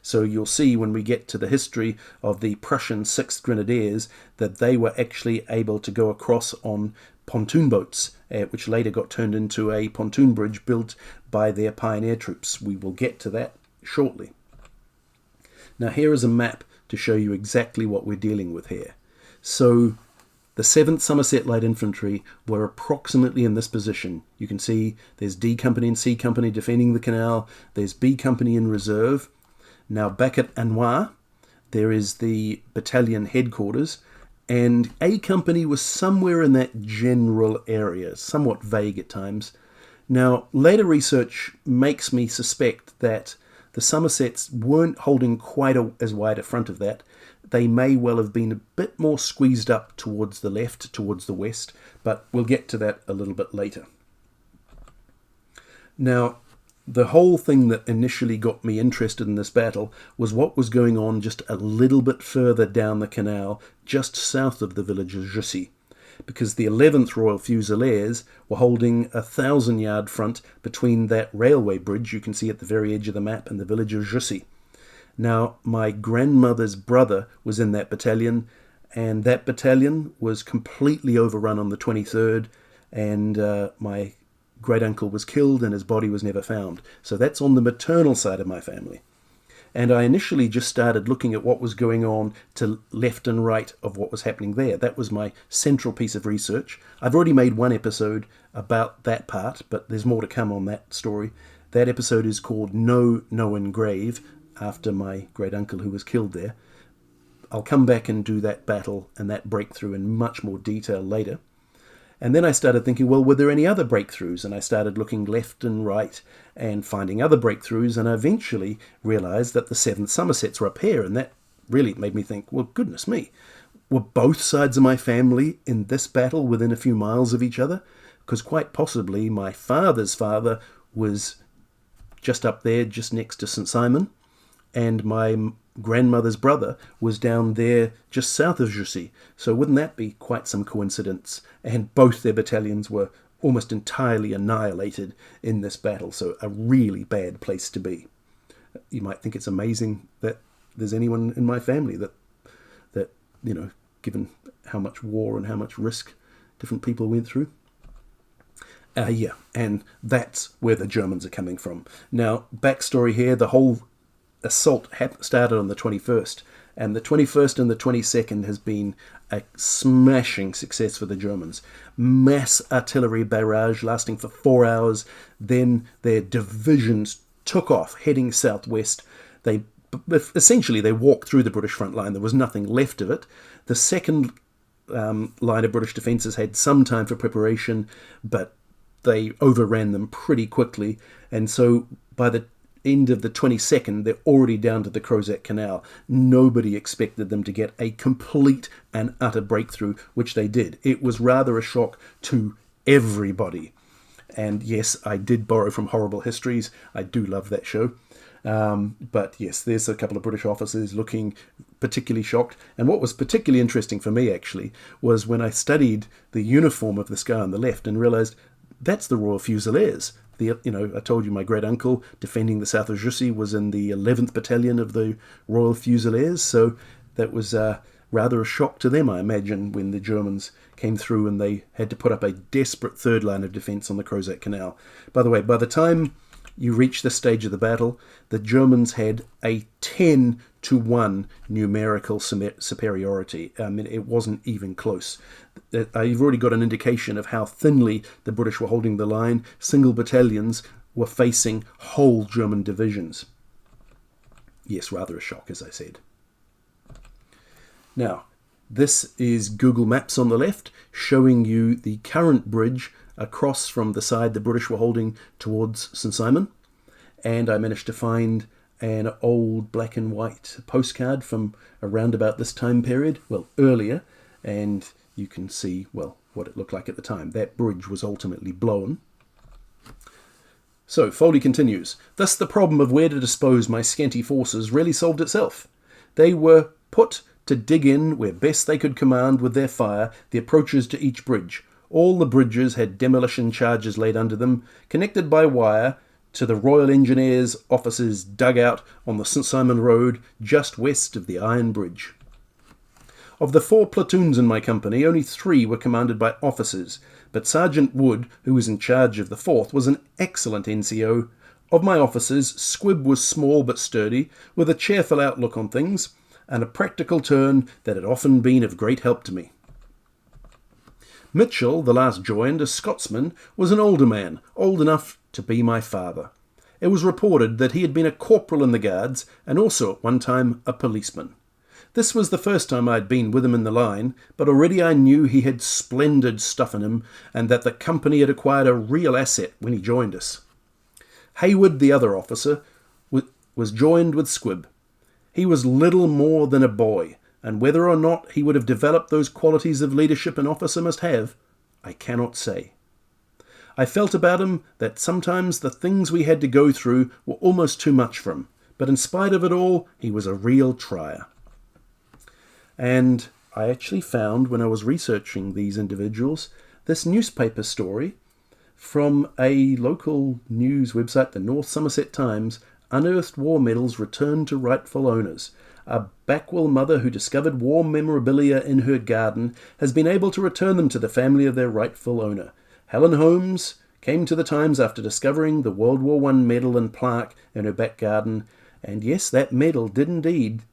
So you'll see when we get to the history of the Prussian 6th Grenadiers that they were actually able to go across on pontoon boats, which later got turned into a pontoon bridge built by their pioneer troops. We will get to that shortly. Now here is a map to show you exactly what we're dealing with here. So the 7th Somerset Light Infantry were approximately in this position. You can see there's D Company and C Company defending the canal. There's B Company in reserve. Now back at Anois, there is the battalion headquarters, and A Company was somewhere in that general area, somewhat vague at times. Now later research makes me suspect that the Somersets weren't holding quite as wide a front of that. They may well have been a bit more squeezed up towards the left, towards the west, but we'll get to that a little bit later. Now, the whole thing that initially got me interested in this battle was what was going on just a little bit further down the canal, just south of the village of Jussy, because the 11th Royal Fusiliers were holding a 1,000-yard front between that railway bridge you can see at the very edge of the map and the village of Jussy. Now, my grandmother's brother was in that battalion, and that battalion was completely overrun on the 23rd, and my great-uncle was killed and his body was never found. So that's on the maternal side of my family. And I initially just started looking at what was going on to left and right of what was happening there. That was my central piece of research. I've already made one episode about that part, but there's more to come on that story. That episode is called No Known Grave, after my great-uncle who was killed there. I'll come back and do that battle and that breakthrough in much more detail later. And then I started thinking, well, were there any other breakthroughs? And I started looking left and right and finding other breakthroughs, and I eventually realised that the 7th Somersets were up here, and that really made me think, well, goodness me, were both sides of my family in this battle within a few miles of each other? Because quite possibly my father's father was just up there, just next to St. Simon, and my grandmother's brother was down there just south of Jussy. So wouldn't that be quite some coincidence? And both their battalions were almost entirely annihilated in this battle. So a really bad place to be. You might think it's amazing that there's anyone in my family that given how much war and how much risk different people went through. And that's where the Germans are coming from. Now, backstory here, the whole assault started on the 21st, and the 21st and the 22nd has been a smashing success for the Germans. Mass artillery barrage lasting for 4 hours, then their divisions took off, heading southwest. They walked through the British front line. There was nothing left of it. The second line of British defences had some time for preparation, but they overran them pretty quickly. And so by the end of the 22nd, they're already down to the Crozat Canal. Nobody expected them to get a complete and utter breakthrough, which they did. It was rather a shock to everybody. And yes, I did borrow from Horrible Histories. I do love that show. But yes, there's a couple of British officers looking particularly shocked. And what was particularly interesting for me, actually, was when I studied the uniform of this guy on the left and realised that's the Royal Fusiliers. I told you my great uncle defending the south of Jussy was in the 11th Battalion of the Royal Fusiliers. So that was rather a shock to them, I imagine, when the Germans came through and they had to put up a desperate third line of defence on the Crozat Canal. By the way, by the time you reach this stage of the battle, the Germans had a 10-1 numerical superiority. I mean, it wasn't even close. You've already got an indication of how thinly the British were holding the line. Single battalions were facing whole German divisions. Yes, rather a shock, as I said. Now, this is Google Maps on the left, showing you the current bridge across from the side the British were holding towards St.Simon. And I managed to find an old black and white postcard from around about this time period, well, earlier, and you can see, well, what it looked like at the time. That bridge was ultimately blown. So, Foley continues, "Thus the problem of where to dispose my scanty forces really solved itself. They were put to dig in where best they could command with their fire the approaches to each bridge. All the bridges had demolition charges laid under them, connected by wire to the Royal Engineers officers' dugout on the St. Simon Road just west of the Iron Bridge. Of the 4 platoons in my company, only 3 were commanded by officers, but Sergeant Wood, who was in charge of the 4th, was an excellent NCO. Of my officers, Squibb was small but sturdy, with a cheerful outlook on things, and a practical turn that had often been of great help to me. Mitchell, the last joined, a Scotsman, was an older man, old enough to be my father. It was reported that he had been a corporal in the Guards, and also at one time a policeman. This was the first time I had been with him in the line, but already I knew he had splendid stuff in him, and that the company had acquired a real asset when he joined us. Hayward, the other officer, was joined with Squibb. He was little more than a boy, and whether or not he would have developed those qualities of leadership an officer must have, I cannot say. I felt about him that sometimes the things we had to go through were almost too much for him, but in spite of it all, he was a real trier. And I actually found, when I was researching these individuals, this newspaper story from a local news website, the North Somerset Times, unearthed war medals returned to rightful owners. A Backwell mother who discovered war memorabilia in her garden has been able to return them to the family of their rightful owner. Helen Holmes came to the Times after discovering the World War I medal and plaque in her back garden, and yes, that medal did indeed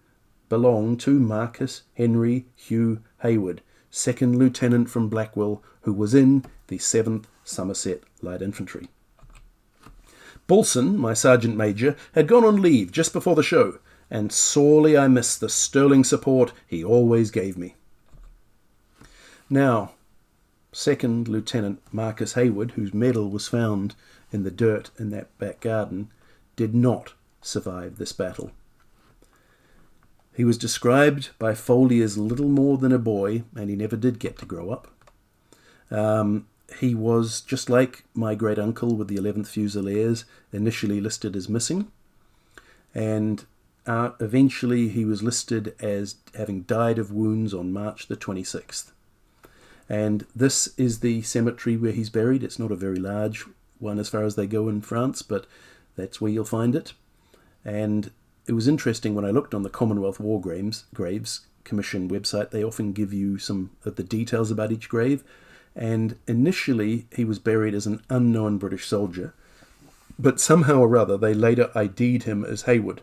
belong to Marcus Henry Hugh Hayward, 2nd Lieutenant from Blackwell, who was in the 7th Somerset Light Infantry. Bulson, my Sergeant Major, had gone on leave just before the show, and sorely I miss the sterling support he always gave me. Now, 2nd Lieutenant Marcus Hayward, whose medal was found in the dirt in that back garden, did not survive this battle. He was described by Foley as little more than a boy, and he never did get to grow up. He was, just like my great-uncle with the 11th Fusiliers, initially listed as missing. And eventually he was listed as having died of wounds on March the 26th. And this is the cemetery where he's buried. It's not a very large one as far as they go in France, but that's where you'll find it. And it was interesting when I looked on the Commonwealth War Graves Commission website. They often give you some of the details about each grave. And initially he was buried as an unknown British soldier, but somehow or other they later ID'd him as Hayward.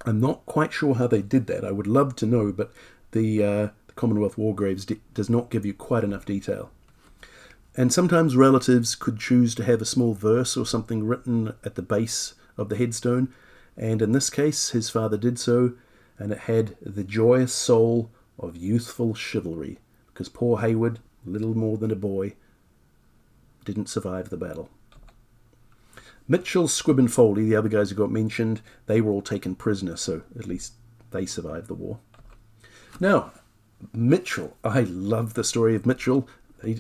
I'm not quite sure how they did that. I would love to know, but the Commonwealth War Graves does not give you quite enough detail. And sometimes relatives could choose to have a small verse or something written at the base of the headstone, and in this case his father did so, and it had "the joyous soul of youthful chivalry," because poor Hayward, little more than a boy, didn't survive the battle. Mitchell, Squibb and Foley, the other guys who got mentioned, they were all taken prisoner, so at least they survived the war. Now, Mitchell. I love the story of Mitchell.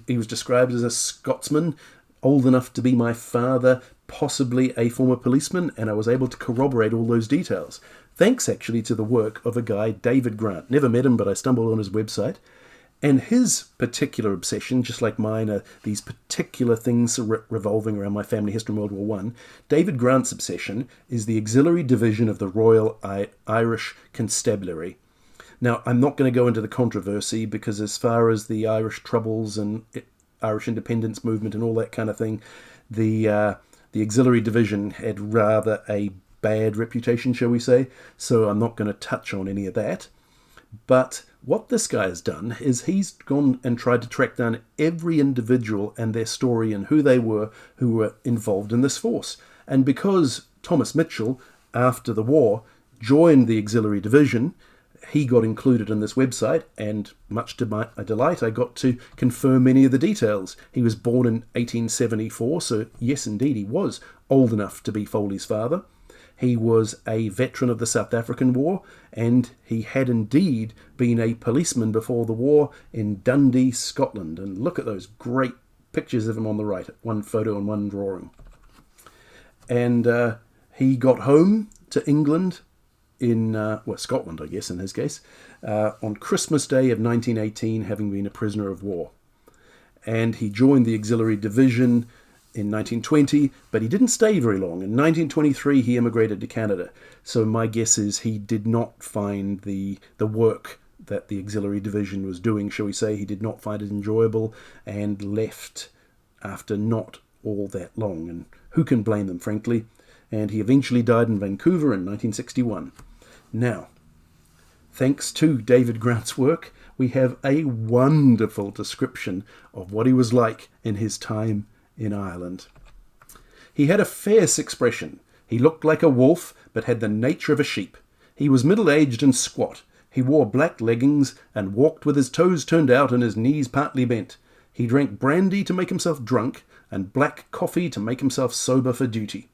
He was described as a Scotsman, old enough to be my father, possibly a former policeman, and I was able to corroborate all those details. Thanks, actually, to the work of a guy, David Grant. Never met him, but I stumbled on his website. And his particular obsession, just like mine, are these particular things revolving around my family history in World War I. David Grant's obsession is the auxiliary division of the Royal Irish Constabulary. Now, I'm not going to go into the controversy, because as far as the Irish Troubles and Irish independence movement and all that kind of thing, the auxiliary division had rather a bad reputation, shall we say, so I'm not going to touch on any of that. But what this guy has done is he's gone and tried to track down every individual and their story and who they were who were involved in this force. And because Thomas Mitchell, after the war, joined the auxiliary division, he got included in this website, and much to my delight, I got to confirm many of the details. He was born in 1874, so yes, indeed, he was old enough to be Foley's father. He was a veteran of the South African War, and he had indeed been a policeman before the war in Dundee, Scotland. And look at those great pictures of him on the right, one photo and one drawing. And he got home to England in, Scotland, I guess, in his case, on Christmas Day of 1918, having been a prisoner of war. And he joined the auxiliary division in 1920, but he didn't stay very long. In 1923, he immigrated to Canada. So my guess is he did not find the work that the auxiliary division was doing, shall we say. He did not find it enjoyable and left after not all that long. And who can blame them, frankly? And he eventually died in Vancouver in 1961. Now, thanks to David Grant's work, we have a wonderful description of what he was like in his time in Ireland. He had a fierce expression. He looked like a wolf, but had the nature of a sheep. He was middle-aged and squat. He wore black leggings and walked with his toes turned out and his knees partly bent. He drank brandy to make himself drunk and black coffee to make himself sober for duty.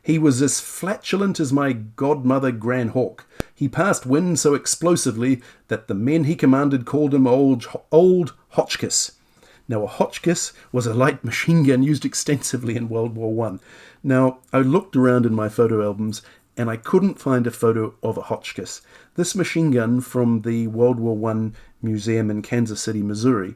He was as flatulent as my godmother Gran Hawk. He passed wind so explosively that the men he commanded called him old Hotchkiss. Now, a Hotchkiss was a light machine gun used extensively in World War I. Now, I looked around in my photo albums and I couldn't find a photo of a Hotchkiss. This machine gun from the World War I Museum in Kansas City, Missouri,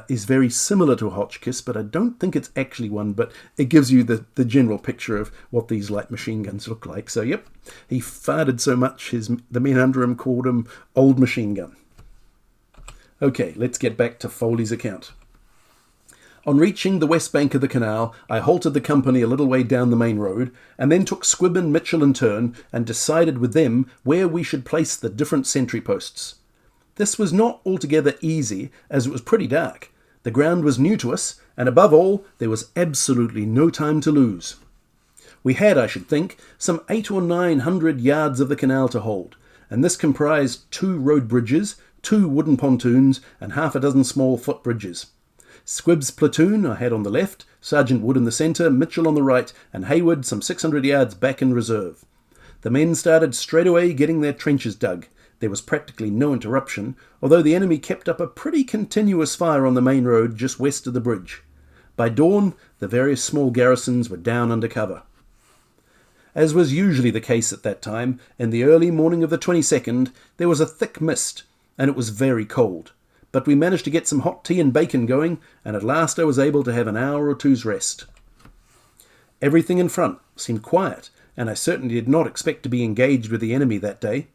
is very similar to a Hotchkiss, but I don't think it's actually one, but it gives you the general picture of what these light machine guns look like. So, yep, he farted so much, the men under him called him Old Machine Gun. Okay, let's get back to Foley's account. On reaching the west bank of the canal, I halted the company a little way down the main road, and then took Squibb and Mitchell in turn, and decided with them where we should place the different sentry posts. This was not altogether easy, as it was pretty dark. The ground was new to us, and above all, there was absolutely no time to lose. We had, I should think, some 800 or 900 yards of the canal to hold, and this comprised 2 road bridges, 2 wooden pontoons, and half a dozen small footbridges. Squibb's platoon I had on the left, Sergeant Wood in the centre, Mitchell on the right, and Hayward some 600 yards back in reserve. The men started straight away getting their trenches dug. There was practically no interruption, although the enemy kept up a pretty continuous fire on the main road just west of the bridge. By dawn, the various small garrisons were down under cover. As was usually the case at that time, in the early morning of the 22nd, there was a thick mist, and it was very cold. But we managed to get some hot tea and bacon going, and at last I was able to have an hour or two's rest. Everything in front seemed quiet, and I certainly did not expect to be engaged with the enemy that day.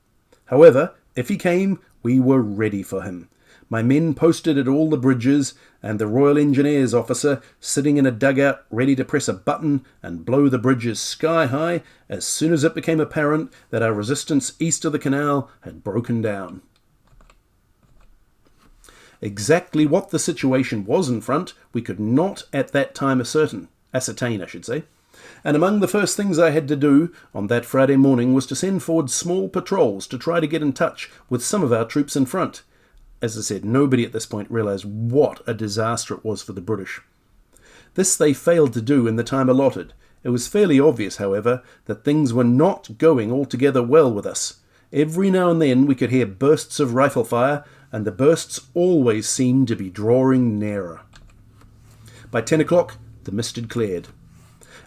However, if he came, we were ready for him. My men posted at all the bridges, and the Royal Engineers officer sitting in a dugout ready to press a button and blow the bridges sky high as soon as it became apparent that our resistance east of the canal had broken down. Exactly what the situation was in front, we could not at that time ascertain, and among the first things I had to do on that Friday morning was to send forward small patrols to try to get in touch with some of our troops in front. As I said, nobody at this point realised what a disaster it was for the British. This they failed to do in the time allotted. It was fairly obvious, however, that things were not going altogether well with us. Every now and then we could hear bursts of rifle fire, and the bursts always seemed to be drawing nearer. By 10 o'clock, the mist had cleared.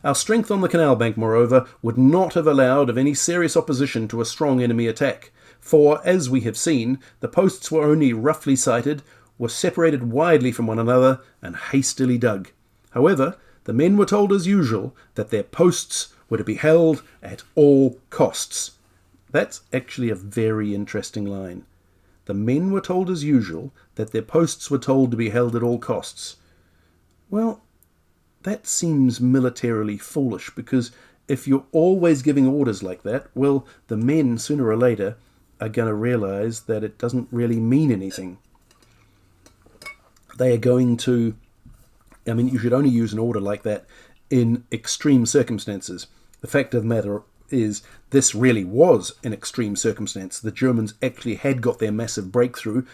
Our strength on the canal bank, moreover, would not have allowed of any serious opposition to a strong enemy attack, for, as we have seen, the posts were only roughly sighted, were separated widely from one another, and hastily dug. However, the men were told as usual that their posts were to be held at all costs. That's actually a very interesting line. The men were told as usual that their posts were told to be held at all costs. Well, that seems militarily foolish, because if you're always giving orders like that, well, the men, sooner or later, are going to realise that it doesn't really mean anything. They are going to... you should only use an order like that in extreme circumstances. The fact of the matter is, this really was an extreme circumstance. The Germans actually had got their massive breakthrough.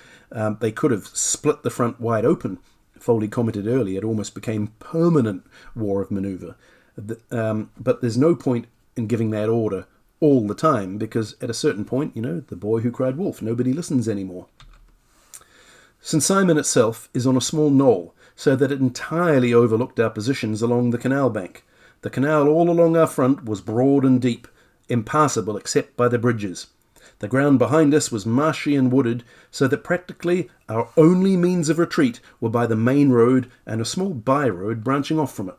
They could have split the front wide open. Foley commented earlier, it almost became permanent war of manoeuvre. But there's no point in giving that order all the time, because at a certain point, the boy who cried wolf, nobody listens anymore. St. Simon itself is on a small knoll, so that it entirely overlooked our positions along the canal bank. The canal all along our front was broad and deep, impassable except by the bridges. The ground behind us was marshy and wooded, so that practically our only means of retreat were by the main road and a small by-road branching off from it.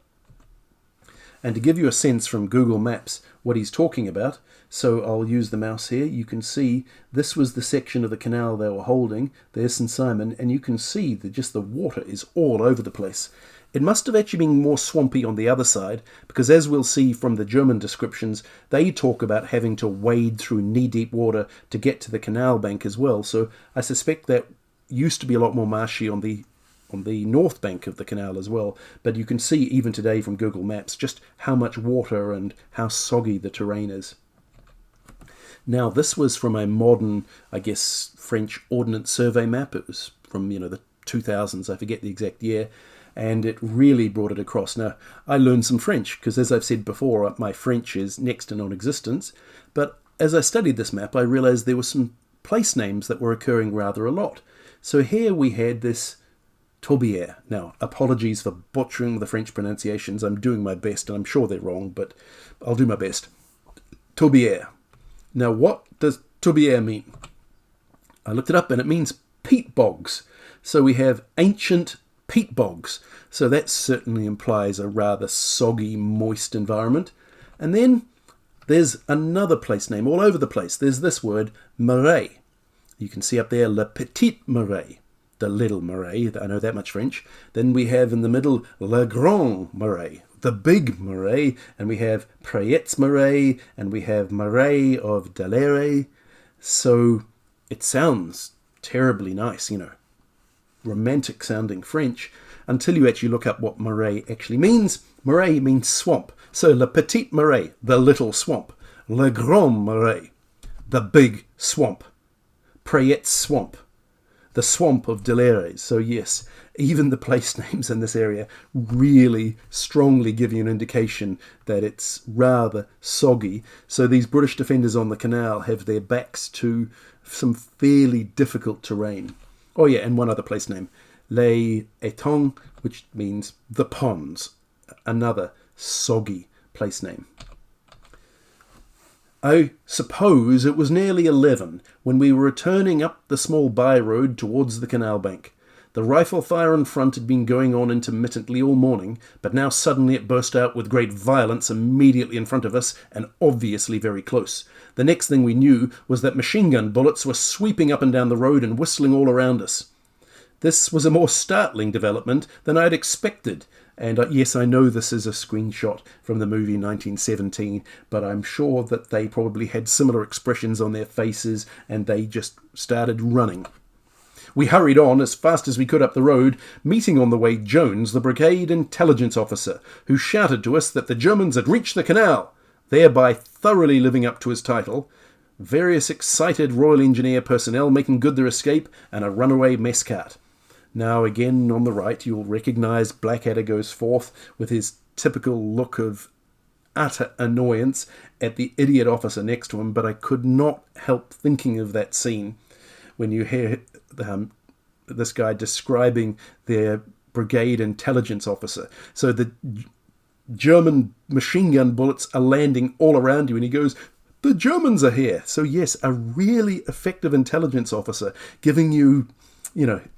And to give you a sense from Google Maps what he's talking about, so I'll use the mouse here, you can see this was the section of the canal they were holding. There's St. Simon, and you can see that just the water is all over the place. It must have actually been more swampy on the other side, because as we'll see from the German descriptions, they talk about having to wade through knee-deep water to get to the canal bank as well. So I suspect that used to be a lot more marshy on the north bank of the canal as well. But you can see even today from Google Maps just how much water and how soggy the terrain is. Now, this was from a modern, French Ordnance Survey map. It was from, the 2000s, I forget the exact year, and it really brought it across. Now, I learned some French, because as I've said before, my French is next to non-existence, but as I studied this map, I realised there were some place names that were occurring rather a lot. So here we had this Tourbière. Now, apologies for butchering the French pronunciations. I'm doing my best, and I'm sure they're wrong, but I'll do my best. Tourbière. Now, what does Tourbière mean? I looked it up, and it means peat bogs. So we have ancient peat bogs. So that certainly implies a rather soggy, moist environment. And then there's another place name all over the place. There's this word, marais. You can see up there, le petit marais, the little marais. I know that much French. Then we have in the middle, le grand marais, the big marais, and we have Prayet's marais, and we have marais of Dalere. So it sounds terribly nice, romantic sounding French, until you actually look up what marais actually means. Marais means swamp. So le petit marais, the little swamp. Le grand marais, the big swamp. Prayet's swamp, the swamp of Dalere. So yes, even the place names in this area really strongly give you an indication that it's rather soggy. So these British defenders on the canal have their backs to some fairly difficult terrain. Oh yeah, and one other place name, Les Étangs, which means the ponds, another soggy place name. I suppose it was nearly 11 when we were returning up the small by-road towards the canal bank. The rifle fire in front had been going on intermittently all morning, but now suddenly it burst out with great violence immediately in front of us, and obviously very close. The next thing we knew was that machine gun bullets were sweeping up and down the road and whistling all around us. This was a more startling development than I had expected, and yes, I know this is a screenshot from the movie 1917, but I'm sure that they probably had similar expressions on their faces, and they just started running. We hurried on as fast as we could up the road, meeting on the way Jones, the Brigade intelligence officer, who shouted to us that the Germans had reached the canal, thereby thoroughly living up to his title, various excited Royal Engineer personnel making good their escape, and a runaway mess cart. Now again on the right you'll recognise Blackadder goes forth with his typical look of utter annoyance at the idiot officer next to him, but I could not help thinking of that scene when you hear this guy describing their brigade intelligence officer. So the German machine gun bullets are landing all around you, and he goes, "The Germans are here." So yes, a really effective intelligence officer giving you,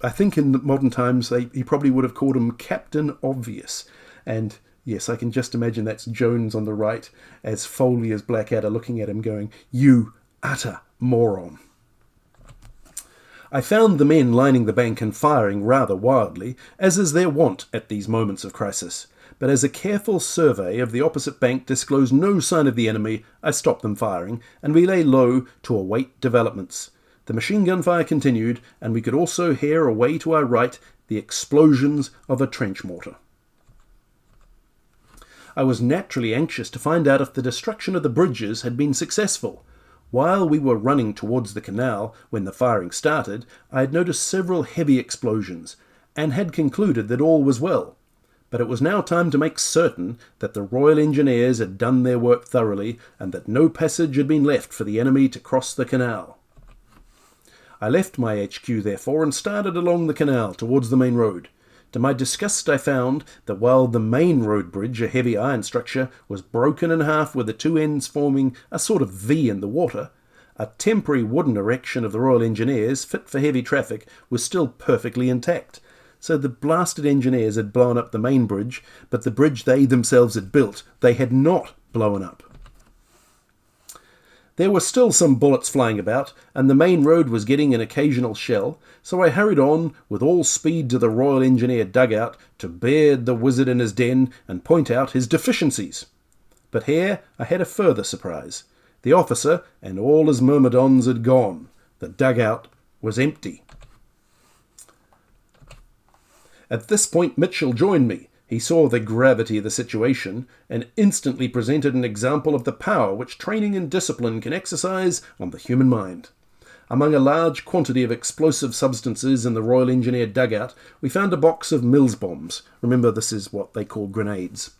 I think in modern times he probably would have called him Captain Obvious. And yes, I can just imagine that's Jones on the right as Foley as Blackadder looking at him going, "You utter moron." I found the men lining the bank and firing rather wildly, as is their wont at these moments of crisis. But as a careful survey of the opposite bank disclosed no sign of the enemy, I stopped them firing, and we lay low to await developments. The machine gun fire continued, and we could also hear away to our right the explosions of a trench mortar. I was naturally anxious to find out if the destruction of the bridges had been successful. While we were running towards the canal when the firing started, I had noticed several heavy explosions, and had concluded that all was well. But it was now time to make certain that the Royal Engineers had done their work thoroughly, and that no passage had been left for the enemy to cross the canal. I left my HQ therefore and started along the canal towards the main road. To my disgust I found that while the main road bridge, a heavy iron structure, was broken in half with the two ends forming a sort of V in the water, a temporary wooden erection of the Royal Engineers, fit for heavy traffic, was still perfectly intact. So the blasted engineers had blown up the main bridge, but the bridge they themselves had built they had not blown up. There were still some bullets flying about, and the main road was getting an occasional shell, so I hurried on with all speed to the Royal Engineer dugout to beard the wizard in his den and point out his deficiencies. But here I had a further surprise. The officer and all his myrmidons had gone. The dugout was empty. At this point Mitchell joined me. He saw the gravity of the situation and instantly presented an example of the power which training and discipline can exercise on the human mind. Among a large quantity of explosive substances in the Royal Engineer dugout, we found a box of Mills bombs. Remember, this is what they call grenades.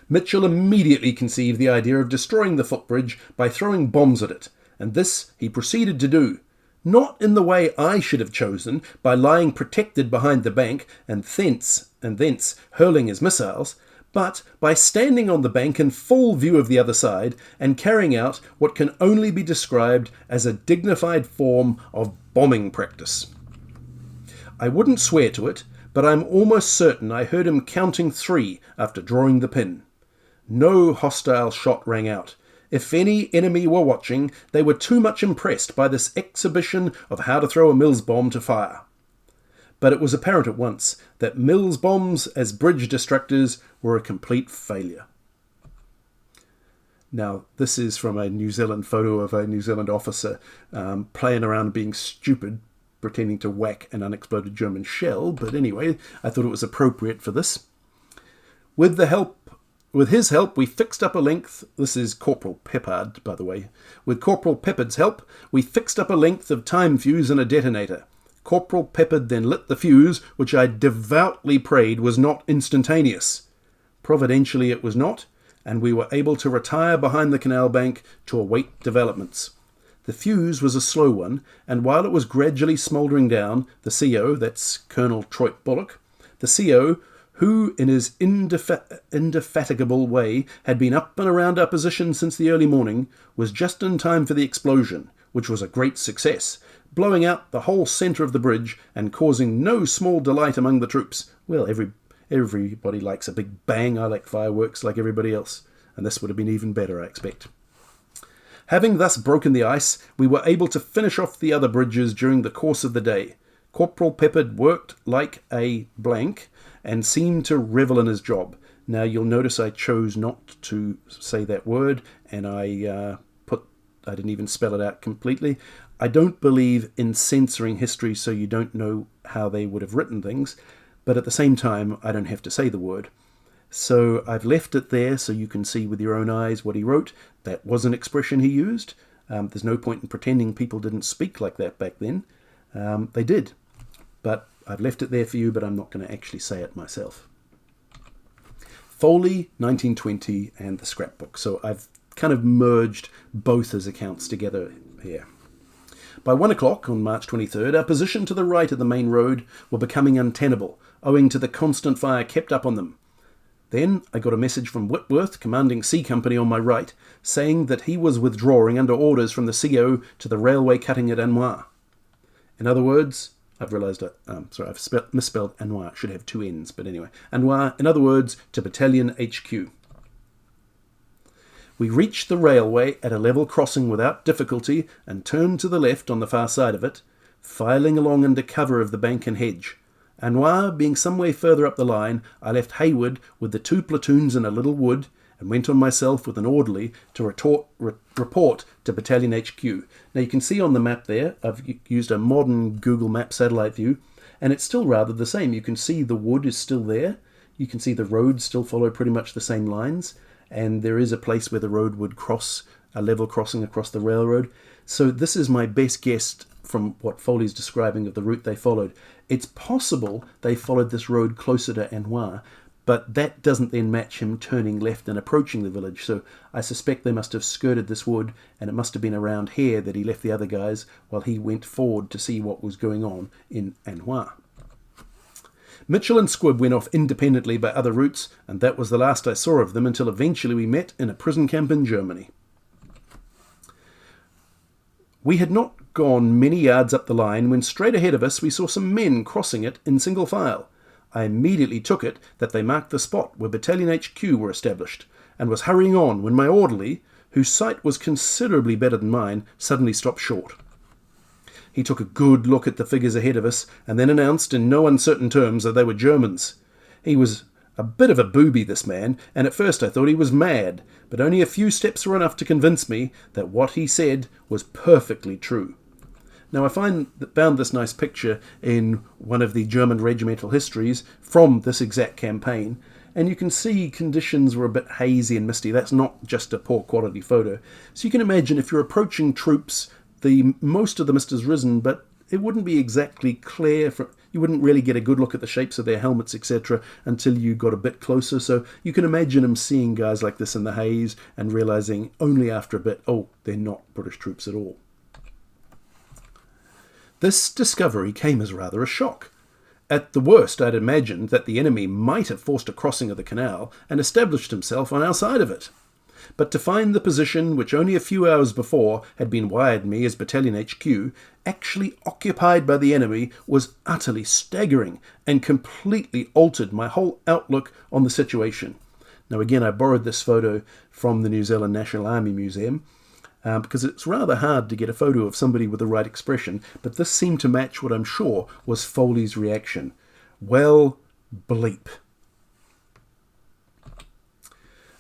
Mitchell immediately conceived the idea of destroying the footbridge by throwing bombs at it, and this he proceeded to do. Not in the way I should have chosen, by lying protected behind the bank and thence hurling his missiles, but by standing on the bank in full view of the other side and carrying out what can only be described as a dignified form of bombing practice. I wouldn't swear to it, but I'm almost certain I heard him counting 3 after drawing the pin. No hostile shot rang out. If any enemy were watching, they were too much impressed by this exhibition of how to throw a Mills bomb to fire. But it was apparent at once that Mills bombs as bridge destructors were a complete failure. Now, this is from a New Zealand photo of a New Zealand officer playing around being stupid, pretending to whack an unexploded German shell, but anyway, I thought it was appropriate for this. With his help, we fixed up a length. This is Corporal Peppard, by the way. With Corporal Peppard's help, we fixed up a length of time fuse and a detonator. Corporal Peppard then lit the fuse, which I devoutly prayed was not instantaneous. Providentially it was not, and we were able to retire behind the canal bank to await developments. The fuse was a slow one, and while it was gradually smouldering down, the CO, that's Colonel Troyte-Bullock, the CO, who in his indefatigable way had been up and around our position since the early morning, was just in time for the explosion, which was a great success, blowing out the whole centre of the bridge and causing no small delight among the troops. Well, everybody likes a big bang. I like fireworks like everybody else, and this would have been even better, I expect. Having thus broken the ice, we were able to finish off the other bridges during the course of the day. Corporal Peppard worked like a blank and seemed to revel in his job. Now, you'll notice I chose not to say that word, and I didn't even spell it out completely. I don't believe in censoring history so you don't know how they would have written things, but at the same time, I don't have to say the word. So I've left it there so you can see with your own eyes what he wrote. That was an expression he used. There's no point in pretending people didn't speak like that back then. They did. But I've left it there for you, but I'm not going to actually say it myself. Foley, 1920, and the scrapbook. So I've kind of merged both his accounts together here. By 1 o'clock on March 23rd, our position to the right of the main road were becoming untenable, owing to the constant fire kept up on them. Then I got a message from Whitworth, commanding C Company on my right, saying that he was withdrawing under orders from the CO to the railway cutting at Anois. In other words, I've realised I've misspelled Anois. It should have two N's, but anyway. Anois, in other words, to Battalion HQ. We reached the railway at a level crossing without difficulty and turned to the left on the far side of it, filing along under cover of the bank and hedge. Anois being some way further up the line, I left Hayward with the 2 platoons in a little wood and went on myself with an orderly to report to Battalion HQ. Now you can see on the map there, I've used a modern Google Map satellite view, and it's still rather the same. You can see the wood is still there. You can see the roads still follow pretty much the same lines, and there is a place where the road would cross, a level crossing across the railroad. So this is my best guess from what Foley's describing of the route they followed. It's possible they followed this road closer to Anois, but that doesn't then match him turning left and approaching the village. So I suspect they must have skirted this wood, and it must have been around here that he left the other guys while he went forward to see what was going on in Anois. Mitchell and Squibb went off independently by other routes, and that was the last I saw of them until eventually we met in a prison camp in Germany. We had not gone many yards up the line when straight ahead of us we saw some men crossing it in single file. I immediately took it that they marked the spot where Battalion HQ were established, and was hurrying on when my orderly, whose sight was considerably better than mine, suddenly stopped short. He took a good look at the figures ahead of us, and then announced in no uncertain terms that they were Germans. He was a bit of a booby, this man, and at first I thought he was mad, but only a few steps were enough to convince me that what he said was perfectly true. Now I found this nice picture in one of the German regimental histories from this exact campaign, and you can see conditions were a bit hazy and misty. That's not just a poor quality photo. So you can imagine if you're approaching troops, most of the mist has risen, but it wouldn't be exactly clear. You wouldn't really get a good look at the shapes of their helmets, etc., until you got a bit closer. So you can imagine him seeing guys like this in the haze and realising only after a bit, oh, they're not British troops at all. This discovery came as rather a shock. At the worst, I'd imagined that the enemy might have forced a crossing of the canal and established himself on our side of it. But to find the position which only a few hours before had been wired me as Battalion HQ actually occupied by the enemy was utterly staggering and completely altered my whole outlook on the situation. Now again, I borrowed this photo from the New Zealand National Army Museum because it's rather hard to get a photo of somebody with the right expression, but this seemed to match what I'm sure was Foley's reaction. Well, bleep.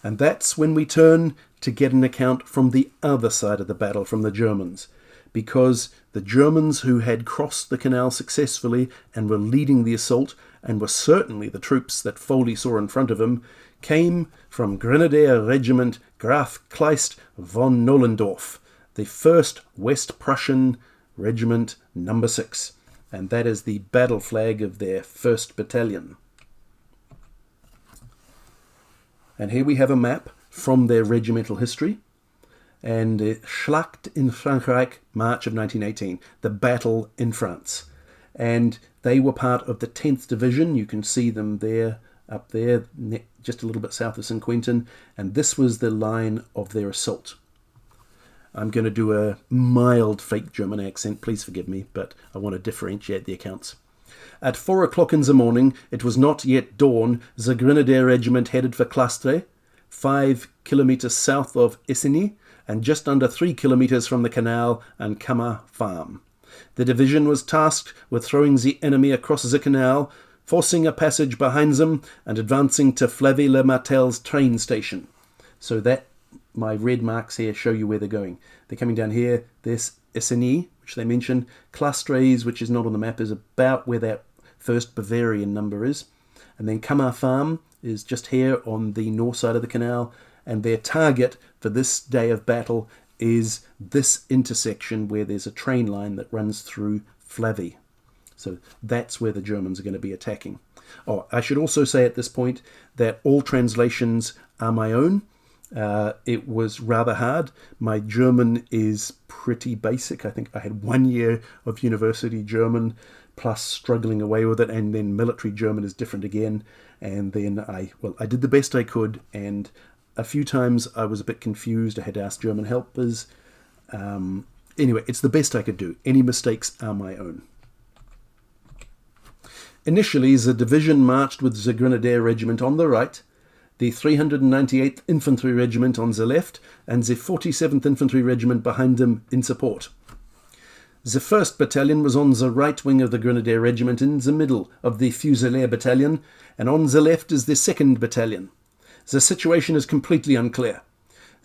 And that's when we turn to get an account from the other side of the battle, from the Germans, because the Germans who had crossed the canal successfully and were leading the assault, and were certainly the troops that Foley saw in front of him, came from Grenadier Regiment Graf Kleist von Nollendorf, the 1st West Prussian Regiment No. 6, and that is the battle flag of their 1st Battalion. And here we have a map from their regimental history, and Schlacht in Frankreich, March of 1918, the battle in France. And they were part of the 10th Division. You can see them there up there, just a little bit south of St. Quentin, and this was the line of their assault. I'm going to do a mild fake German accent, please forgive me, but I want to differentiate the accounts. At 4 o'clock in the morning, it was not yet dawn, the Grenadier Regiment headed for Clastres, 5 kilometres south of Essigny, and just under 3 kilometres from the canal and Camas Farm. The division was tasked with throwing the enemy across the canal, forcing a passage behind them, and advancing to Flavy-le-Martel's train station. So that, my red marks here show you where they're going. They're coming down here. There's Essigny, which they mention. Clastres, which is not on the map, is about where that first Bavarian number is. And then Camas Farm is just here on the north side of the canal. And their target for this day of battle is this intersection where there's a train line that runs through Flavy. So that's where the Germans are going to be attacking. Oh, I should also say at this point that all translations are my own. It was rather hard. My German is pretty basic. I think I had 1 year of university German plus struggling away with it, and then military German is different again. And then I did the best I could, and a few times I was a bit confused. I had to ask German helpers. Anyway, it's the best I could do. Any mistakes are my own. Initially, the division marched with the Grenadier Regiment on the right, the 398th Infantry Regiment on the left, and the 47th Infantry Regiment behind them in support. The 1st Battalion was on the right wing of the Grenadier Regiment in the middle of the Fusilier Battalion, and on the left is the 2nd Battalion. The situation is completely unclear.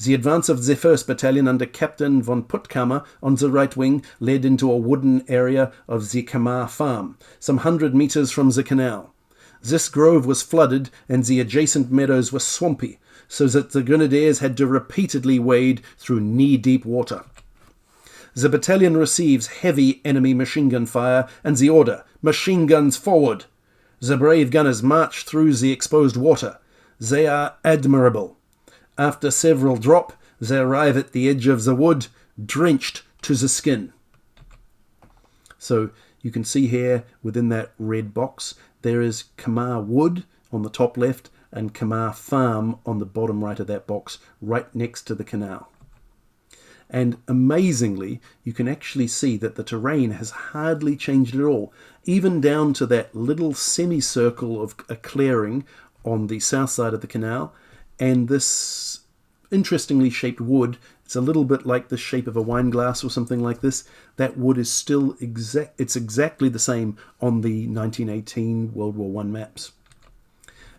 The advance of the 1st Battalion under Captain von Puttkamer on the right wing led into a wooden area of the Camas Farm, some 100 metres from the canal. This grove was flooded and the adjacent meadows were swampy, so that the Grenadiers had to repeatedly wade through knee-deep water. The battalion receives heavy enemy machine gun fire and the order, machine guns forward. The brave gunners march through the exposed water. They are admirable. After several drop, they arrive at the edge of the wood, drenched to the skin. So you can see here within that red box, there is Camas Wood on the top left and Camas Farm on the bottom right of that box, right next to the canal. And amazingly, you can actually see that the terrain has hardly changed at all, even down to that little semicircle of a clearing on the south side of the canal, and this interestingly shaped wood. It's a little bit like the shape of a wine glass or something like this. That wood is still it's exactly the same on the 1918 World War I maps.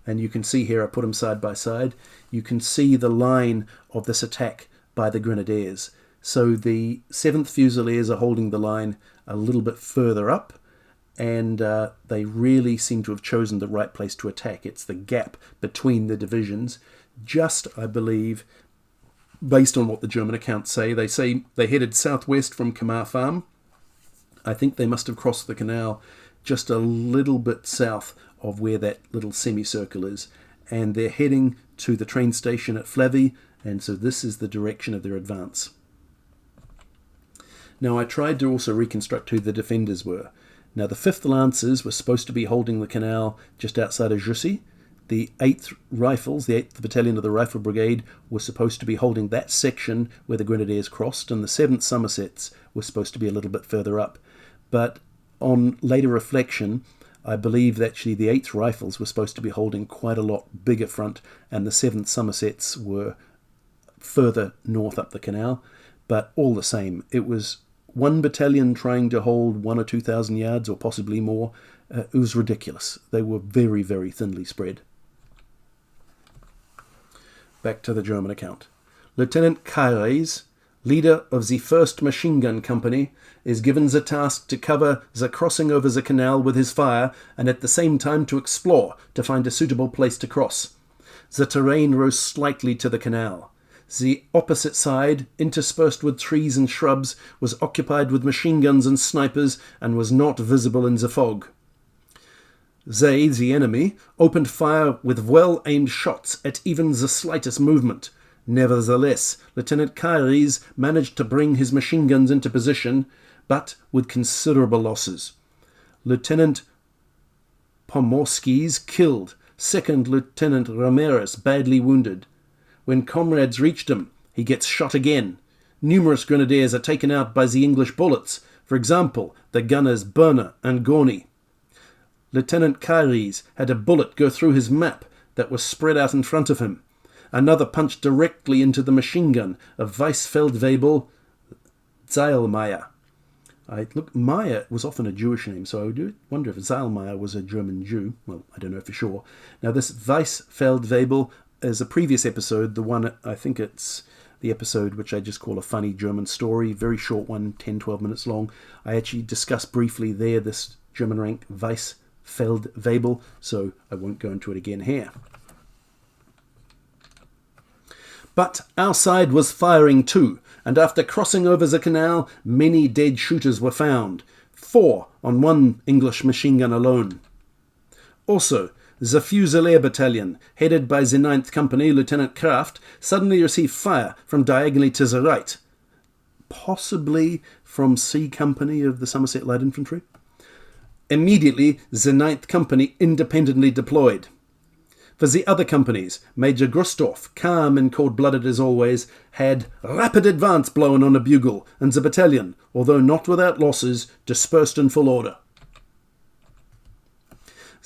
And you can see here, I put them side by side, you can see the line of this attack by the Grenadiers. So the 7th Fusiliers are holding the line a little bit further up, and they really seem to have chosen the right place to attack. It's the gap between the divisions. Just, I believe, based on what the German accounts say they headed southwest from Camas Farm. I think they must have crossed the canal just a little bit south of where that little semicircle is, and they're heading to the train station at Flavy, and so this is the direction of their advance. Now, I tried to also reconstruct who the defenders were. Now, the 5th Lancers were supposed to be holding the canal just outside of Jussy. The 8th Rifles, the 8th Battalion of the Rifle Brigade, were supposed to be holding that section where the Grenadiers crossed, and the 7th Somersets were supposed to be a little bit further up. But on later reflection, I believe that actually the 8th Rifles were supposed to be holding quite a lot bigger front, and the 7th Somersets were further north up the canal. But all the same, it was one battalion trying to hold 1,000 or 2,000 yards, or possibly more. It was ridiculous. They were very, very thinly spread. Back to the German account. Lieutenant Caires, leader of the 1st Machine Gun Company, is given the task to cover the crossing over the canal with his fire, and at the same time to explore to find a suitable place to cross. The terrain rose slightly to the canal. The opposite side, interspersed with trees and shrubs, was occupied with machine guns and snipers and was not visible in the fog. They, the enemy, opened fire with well-aimed shots at even the slightest movement. Nevertheless, Lieutenant Caires managed to bring his machine guns into position, but with considerable losses. Lieutenant Pomorskis killed, Second Lieutenant Ramirez badly wounded. When comrades reached him, he gets shot again. Numerous grenadiers are taken out by the English bullets, for example, the gunners Burner and Gorney. Lieutenant Kyries had a bullet go through his map that was spread out in front of him. Another punched directly into the machine gun of Weissfeldwebel Zeilmeyer. Meyer was often a Jewish name, so I would wonder if Zeilmeyer was a German Jew. Well, I don't know for sure. Now, this Weissfeldwebel is a previous episode, the one, I think it's the episode which I just call a funny German story, very short one, 10-12 minutes long. I actually discussed briefly there this German rank Weissfeldwebel, so I won't go into it again here. But our side was firing too, and after crossing over the canal, many dead shooters were found, 4 on one English machine gun alone. Also, the Fusilier Battalion, headed by the 9th Company, Lieutenant Kraft, suddenly received fire from diagonally to the right, possibly from C Company of the Somerset Light Infantry. Immediately, the 9th Company independently deployed. For the other companies, Major Grustorf, calm and cold-blooded as always, had rapid advance blown on a bugle, and the battalion, although not without losses, dispersed in full order.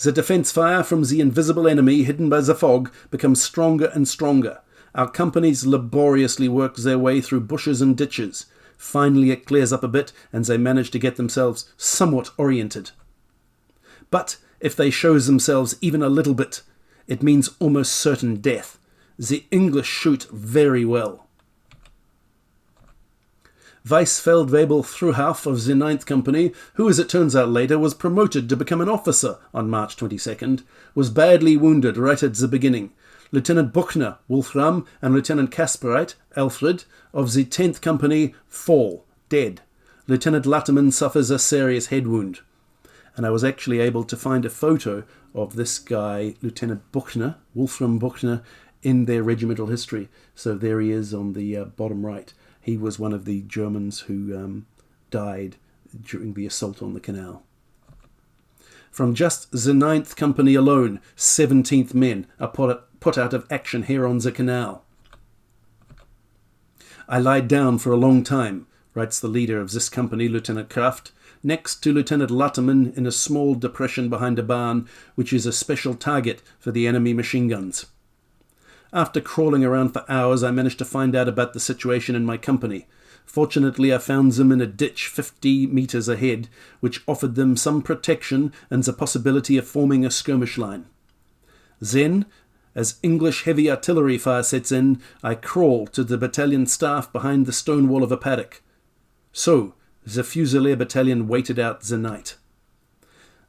The defence fire from the invisible enemy hidden by the fog becomes stronger and stronger. Our companies laboriously work their way through bushes and ditches. Finally it clears up a bit, and they manage to get themselves somewhat oriented. But if they show themselves even a little bit, it means almost certain death. The English shoot very well. Weissfeldwebel Thruhauf of the 9th Company, who as it turns out later was promoted to become an officer on March 22nd, was badly wounded right at the beginning. Lieutenant Buchner, Wolfram, and Lieutenant Kasperite, Alfred, of the 10th Company fall, dead. Lieutenant Latterman suffers a serious head wound. And I was actually able to find a photo of this guy, Lieutenant Buchner, Wolfram Buchner, in their regimental history. So there he is on the bottom right. He was one of the Germans who died during the assault on the canal. From just the 9th Company alone, 17th men are put out of action here on the canal. I lied down for a long time, writes the leader of this company, Lieutenant Kraft, next to Lieutenant Latterman in a small depression behind a barn, which is a special target for the enemy machine guns. After crawling around for hours, I managed to find out about the situation in my company. Fortunately, I found them in a ditch 50 metres ahead, which offered them some protection and the possibility of forming a skirmish line. Then, as English heavy artillery fire sets in, I crawl to the battalion staff behind the stone wall of a paddock. So, the Fusilier Battalion waited out the night.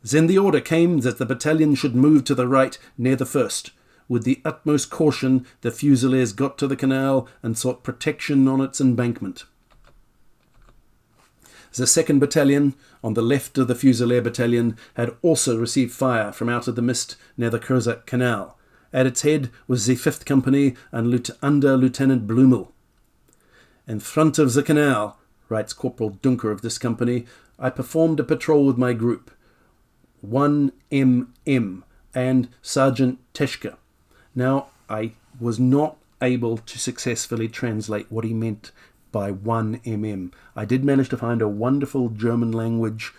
Then the order came that the battalion should move to the right near the first. With the utmost caution, the Fusiliers got to the canal and sought protection on its embankment. The 2nd Battalion, on the left of the Fusilier Battalion, had also received fire from out of the mist near the Crozat Canal. At its head was the 5th Company and under Lieutenant Blumel. In front of the canal, writes Corporal Dunker of this company, I performed a patrol with my group, 1MM and Sergeant Teschke. Now, I was not able to successfully translate what he meant by 1MM. I did manage to find a wonderful German language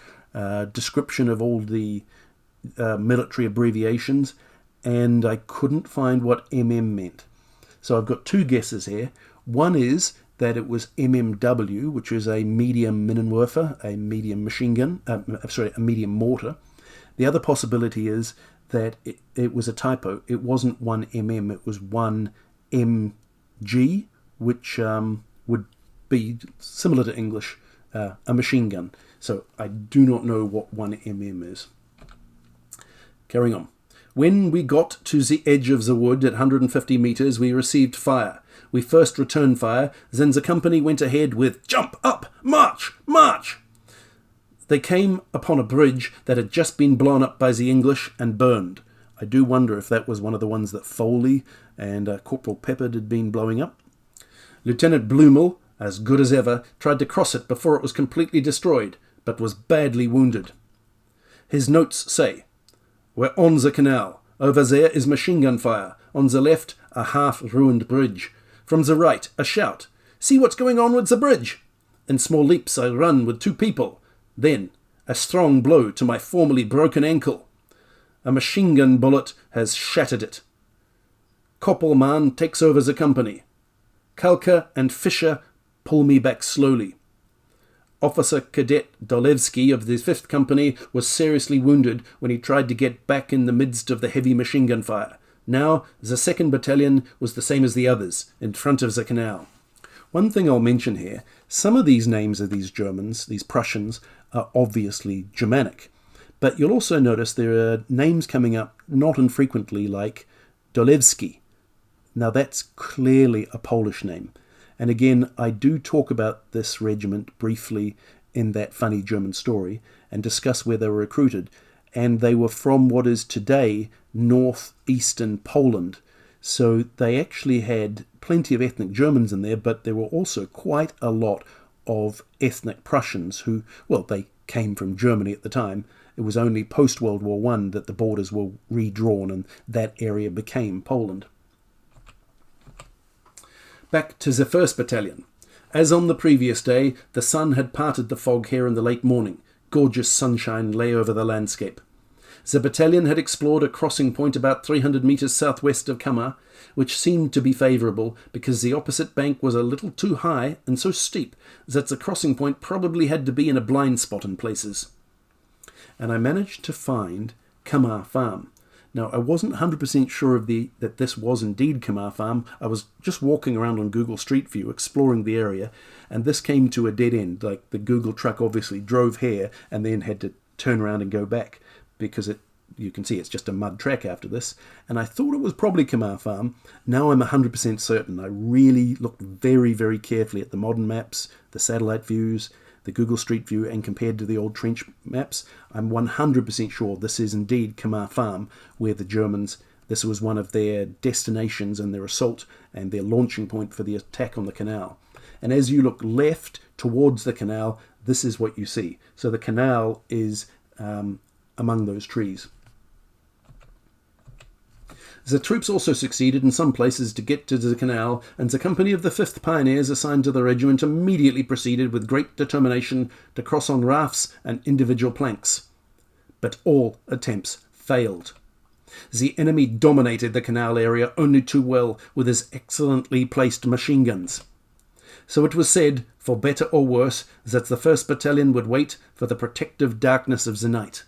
description of all the military abbreviations, and I couldn't find what MM meant. So I've got 2 guesses here. One is that it was MMW, which is a medium Minenwerfer, a medium machine gun, a medium mortar. The other possibility is that it was a typo. It wasn't 1MM, it was 1MG, which would be similar to English, a machine gun. So I do not know what 1MM is. Carrying on. When we got to the edge of the wood at 150 metres, we received fire. We first returned fire, then the company went ahead with "Jump up! March! March!" They came upon a bridge that had just been blown up by the English and burned. I do wonder if that was one of the ones that Foley and Corporal Peppard had been blowing up. Lieutenant Blumel, as good as ever, tried to cross it before it was completely destroyed, but was badly wounded. His notes say, "We're on the canal. Over there is machine gun fire. On the left, a half-ruined bridge. From the right, a shout. See what's going on with the bridge? In small leaps I run with 2 people. Then, a strong blow to my formerly broken ankle. A machine gun bullet has shattered it. Corporal man takes over the company. Kalka and Fisher pull me back slowly. Officer Cadet Dolevsky of the 5th Company was seriously wounded when he tried to get back in the midst of the heavy machine gun fire. Now, the 2nd Battalion was the same as the others, in front of the canal. One thing I'll mention here, some of these names of these Germans, these Prussians, are obviously Germanic. But you'll also notice there are names coming up not infrequently like Dolevsky. Now that's clearly a Polish name. And again, I do talk about this regiment briefly in that funny German story and discuss where they were recruited. And they were from what is today northeastern Poland. So they actually had plenty of ethnic Germans in there, but there were also quite a lot of ethnic Prussians who, well, they came from Germany at the time. It was only post-World War I that the borders were redrawn and that area became Poland. Back to the 1st Battalion. As on the previous day, the sun had parted the fog here in the late morning. Gorgeous sunshine lay over the landscape. The battalion had explored a crossing point about 300 metres southwest of Camas, which seemed to be favourable because the opposite bank was a little too high and so steep that the crossing point probably had to be in a blind spot in places. And I managed to find Camas Farm. Now, I wasn't 100% sure that this was indeed Camas Farm. I was just walking around on Google Street View, exploring the area, and this came to a dead end. Like, the Google truck obviously drove here and then had to turn around and go back because you can see it's just a mud track after this. And I thought it was probably Camas Farm. Now I'm 100% certain. I really looked very, very carefully at the modern maps, the satellite views, the Google Street View, and compared to the old trench maps, I'm 100% sure this is indeed Camas Farm, where the Germans, this was one of their destinations in their assault and their launching point for the attack on the canal. And as you look left towards the canal, this is what you see. So the canal is among those trees. The troops also succeeded in some places to get to the canal, and the company of the 5th Pioneers assigned to the regiment immediately proceeded with great determination to cross on rafts and individual planks. But all attempts failed. The enemy dominated the canal area only too well with his excellently placed machine guns. So it was said, for better or worse, that the 1st Battalion would wait for the protective darkness of the night.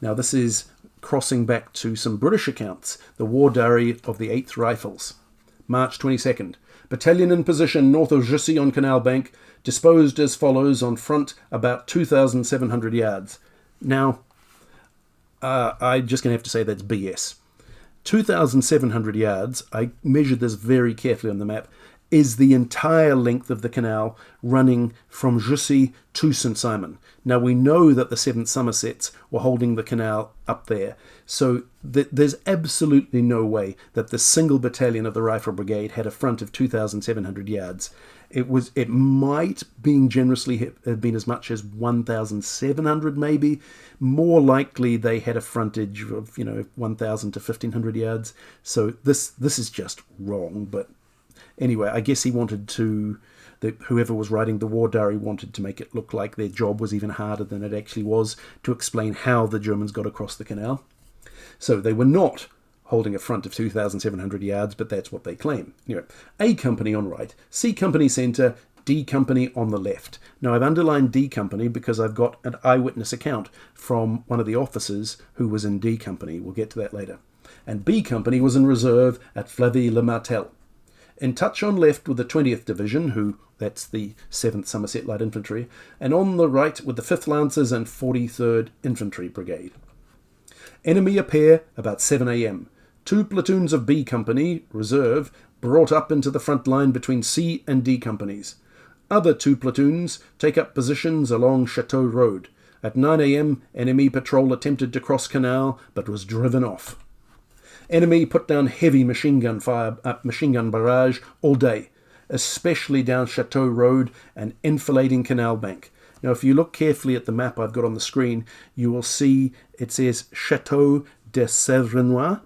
Now this is crossing back to some British accounts, the War Diary of the 8th Rifles. March 22nd. Battalion in position north of Jussy on Canal Bank, disposed as follows on front about 2,700 yards. Now, I'm just going to have to say that's BS. 2,700 yards, I measured this very carefully on the map, is the entire length of the canal running from Jussy to St.Simon. Now we know that the 7th Somersets were holding the canal up there, so there's absolutely no way that the single battalion of the Rifle Brigade had a front of 2,700 yards. It might, being generously, have been as much as 1,700 maybe. More likely they had a frontage of 1,000 to 1,500 yards. So this is just wrong, but anyway, I guess he wanted to, whoever was writing the War Diary wanted to make it look like their job was even harder than it actually was, to explain how the Germans got across the canal. So they were not holding a front of 2,700 yards, but that's what they claim. Anyway, A Company on right, C Company centre, D Company on the left. Now I've underlined D Company because I've got an eyewitness account from one of the officers who was in D Company. We'll get to that later. And B Company was in reserve at Flevy-le-Martel. In touch on left with the 20th Division, that's the 7th Somerset Light Infantry, and on the right with the 5th Lancers and 43rd Infantry Brigade. Enemy appear about 7 a.m. 2 platoons of B Company, reserve, brought up into the front line between C and D Companies. Other 2 platoons take up positions along Chateau Road. At 9 a.m, enemy patrol attempted to cross canal, but was driven off. Enemy put down heavy machine gun barrage all day, especially down Chateau Road and enfilading Canal Bank. Now, if you look carefully at the map I've got on the screen, you will see it says Chateau de Sevrenois.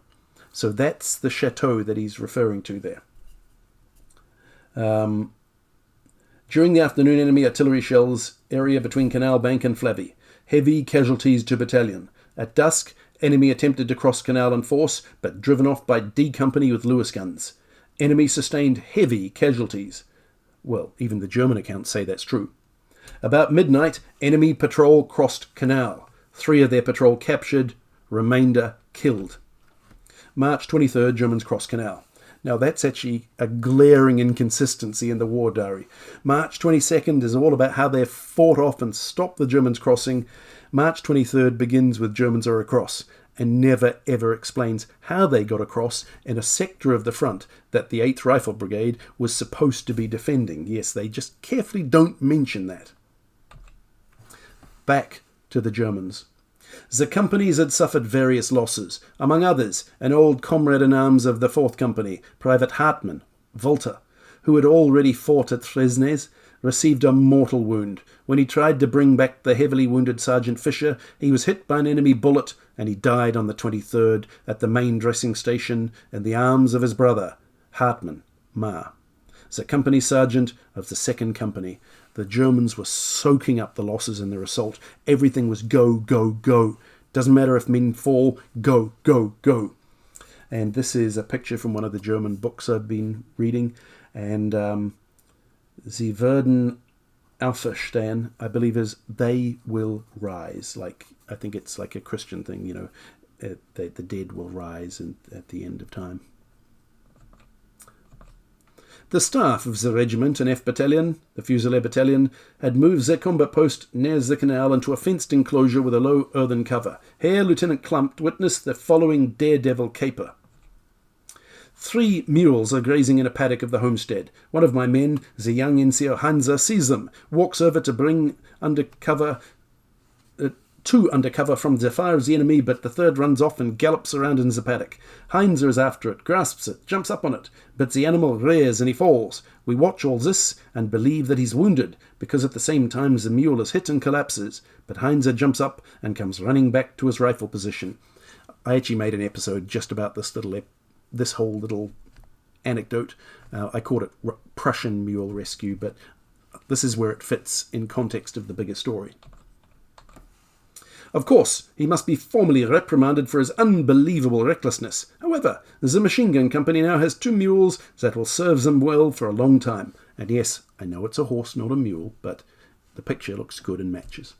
So that's the chateau that he's referring to there. During the afternoon, enemy artillery shells area between Canal Bank and Flavey. Heavy casualties to battalion. At dusk, enemy attempted to cross Canal in force, but driven off by D Company with Lewis guns. Enemy sustained heavy casualties. Well, even the German accounts say that's true. About midnight, enemy patrol crossed Canal. 3 of their patrol captured, remainder killed. March 23rd, Germans crossed Canal. Now that's actually a glaring inconsistency in the war diary. March 22nd is all about how they fought off and stopped the Germans crossing. March 23rd begins with Germans are across and never ever explains how they got across in a sector of the front that the 8th Rifle Brigade was supposed to be defending. Yes, they just carefully don't mention that. Back to the Germans. The companies had suffered various losses, among others an old comrade-in-arms of the 4th Company, Private Hartmann, Volta, who had already fought at Fresnes, received a mortal wound. When he tried to bring back the heavily wounded Sergeant Fisher, he was hit by an enemy bullet, and he died on the 23rd at the main dressing station in the arms of his brother, Hartmann, Ma, the company sergeant of the 2nd Company. The Germans were soaking up the losses in their assault. Everything was go, go, go. Doesn't matter if men fall, go, go, go. And this is a picture from one of the German books I've been reading. And Sie werden auferstehen, I believe, is they will rise. Like, I think it's like a Christian thing, you know, the dead will rise at the end of time. The staff of the regiment and F Battalion, the Fusilier Battalion, had moved their combat post near the canal into a fenced enclosure with a low earthen cover. Here Lieutenant Klumpt witnessed the following daredevil caper. 3 mules are grazing in a paddock of the homestead. One of my men, the young NCO Hansa, sees them, walks over to bring under cover 2 under cover from the fire of the enemy, but the 3rd runs off and gallops around in the paddock. Heinz is after it, grasps it, jumps up on it, but the animal rears and he falls. We watch all this and believe that he's wounded, because at the same time the mule is hit and collapses, but Heinz jumps up and comes running back to his rifle position. I actually made an episode just about this whole little anecdote. I called it Prussian Mule Rescue, but this is where it fits in context of the bigger story. Of course, he must be formally reprimanded for his unbelievable recklessness. However, the machine gun company now has 2 mules that will serve them well for a long time. And yes, I know it's a horse, not a mule, but the picture looks good and matches.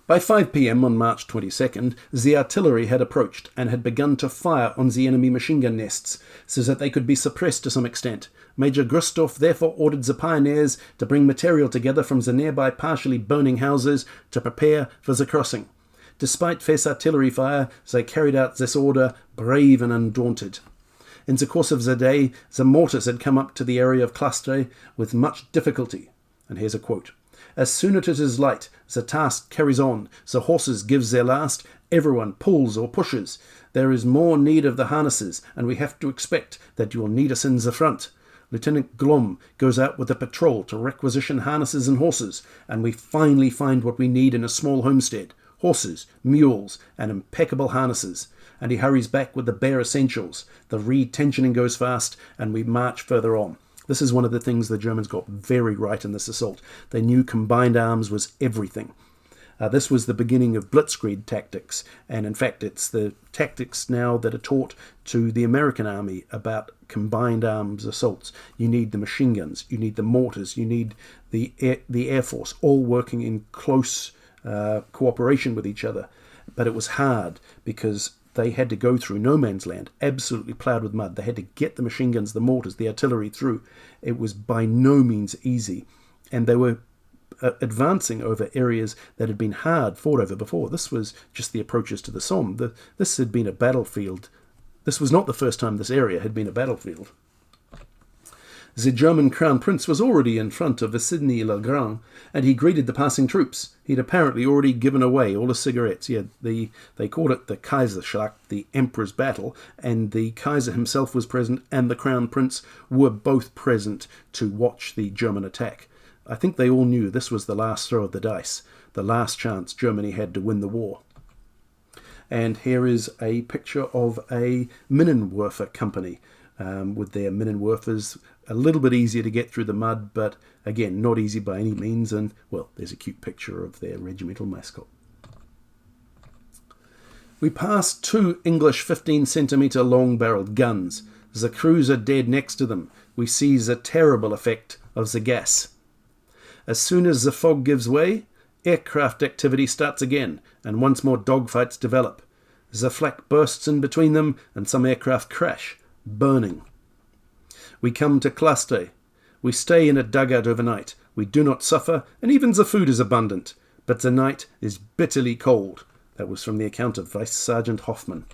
By 5 p.m. on March 22nd, the artillery had approached and had begun to fire on the enemy machine gun nests, so that they could be suppressed to some extent. Major Grustov therefore ordered the pioneers to bring material together from the nearby partially burning houses to prepare for the crossing. Despite fierce artillery fire, they carried out this order brave and undaunted. In the course of the day, the mortars had come up to the area of Clastres with much difficulty. And here's a quote. As soon as it is light, the task carries on. The horses gives their last. Everyone pulls or pushes. There is more need of the harnesses, and we have to expect that you will need us in the front. Lieutenant Glom goes out with a patrol to requisition harnesses and horses, and we finally find what we need in a small homestead. Horses, mules, and impeccable harnesses. And he hurries back with the bare essentials. The re-tensioning goes fast, and we march further on. This is one of the things the Germans got very right in this assault. They knew combined arms was everything. This was the beginning of blitzkrieg tactics, and in fact it's the tactics now that are taught to the American army about combined arms assaults. You need the machine guns, you need the mortars, you need the Air Force, all working in close cooperation with each other. But it was hard because they had to go through no man's land, absolutely ploughed with mud. They had to get the machine guns, the mortars, the artillery through. It was by no means easy. And they were advancing over areas that had been hard fought over before. This was just the approaches to the Somme. This had been a battlefield. This was not the first time this area had been a battlefield. The German Crown Prince was already in front of Vissigny-le-Grand, and he greeted the passing troops. He'd apparently already given away all his cigarettes. They called it the Kaiserschlacht, the Emperor's Battle, and the Kaiser himself was present, and the Crown Prince were both present to watch the German attack. I think they all knew this was the last throw of the dice, the last chance Germany had to win the war. And here is a picture of a Minenwerfer company with their Minenwerfers, a little bit easier to get through the mud, but again, not easy by any means. And, well, there's a cute picture of their regimental mascot. We pass 2 English 15cm long-barreled guns. The crews are dead next to them. We see the terrible effect of the gas. As soon as the fog gives way, aircraft activity starts again, and once more dogfights develop. The flak bursts in between them, and some aircraft crash, burning. We come to Kleist. We stay in a dugout overnight. We do not suffer, and even the food is abundant. But the night is bitterly cold. That was from the account of Vice Sergeant Hoffman.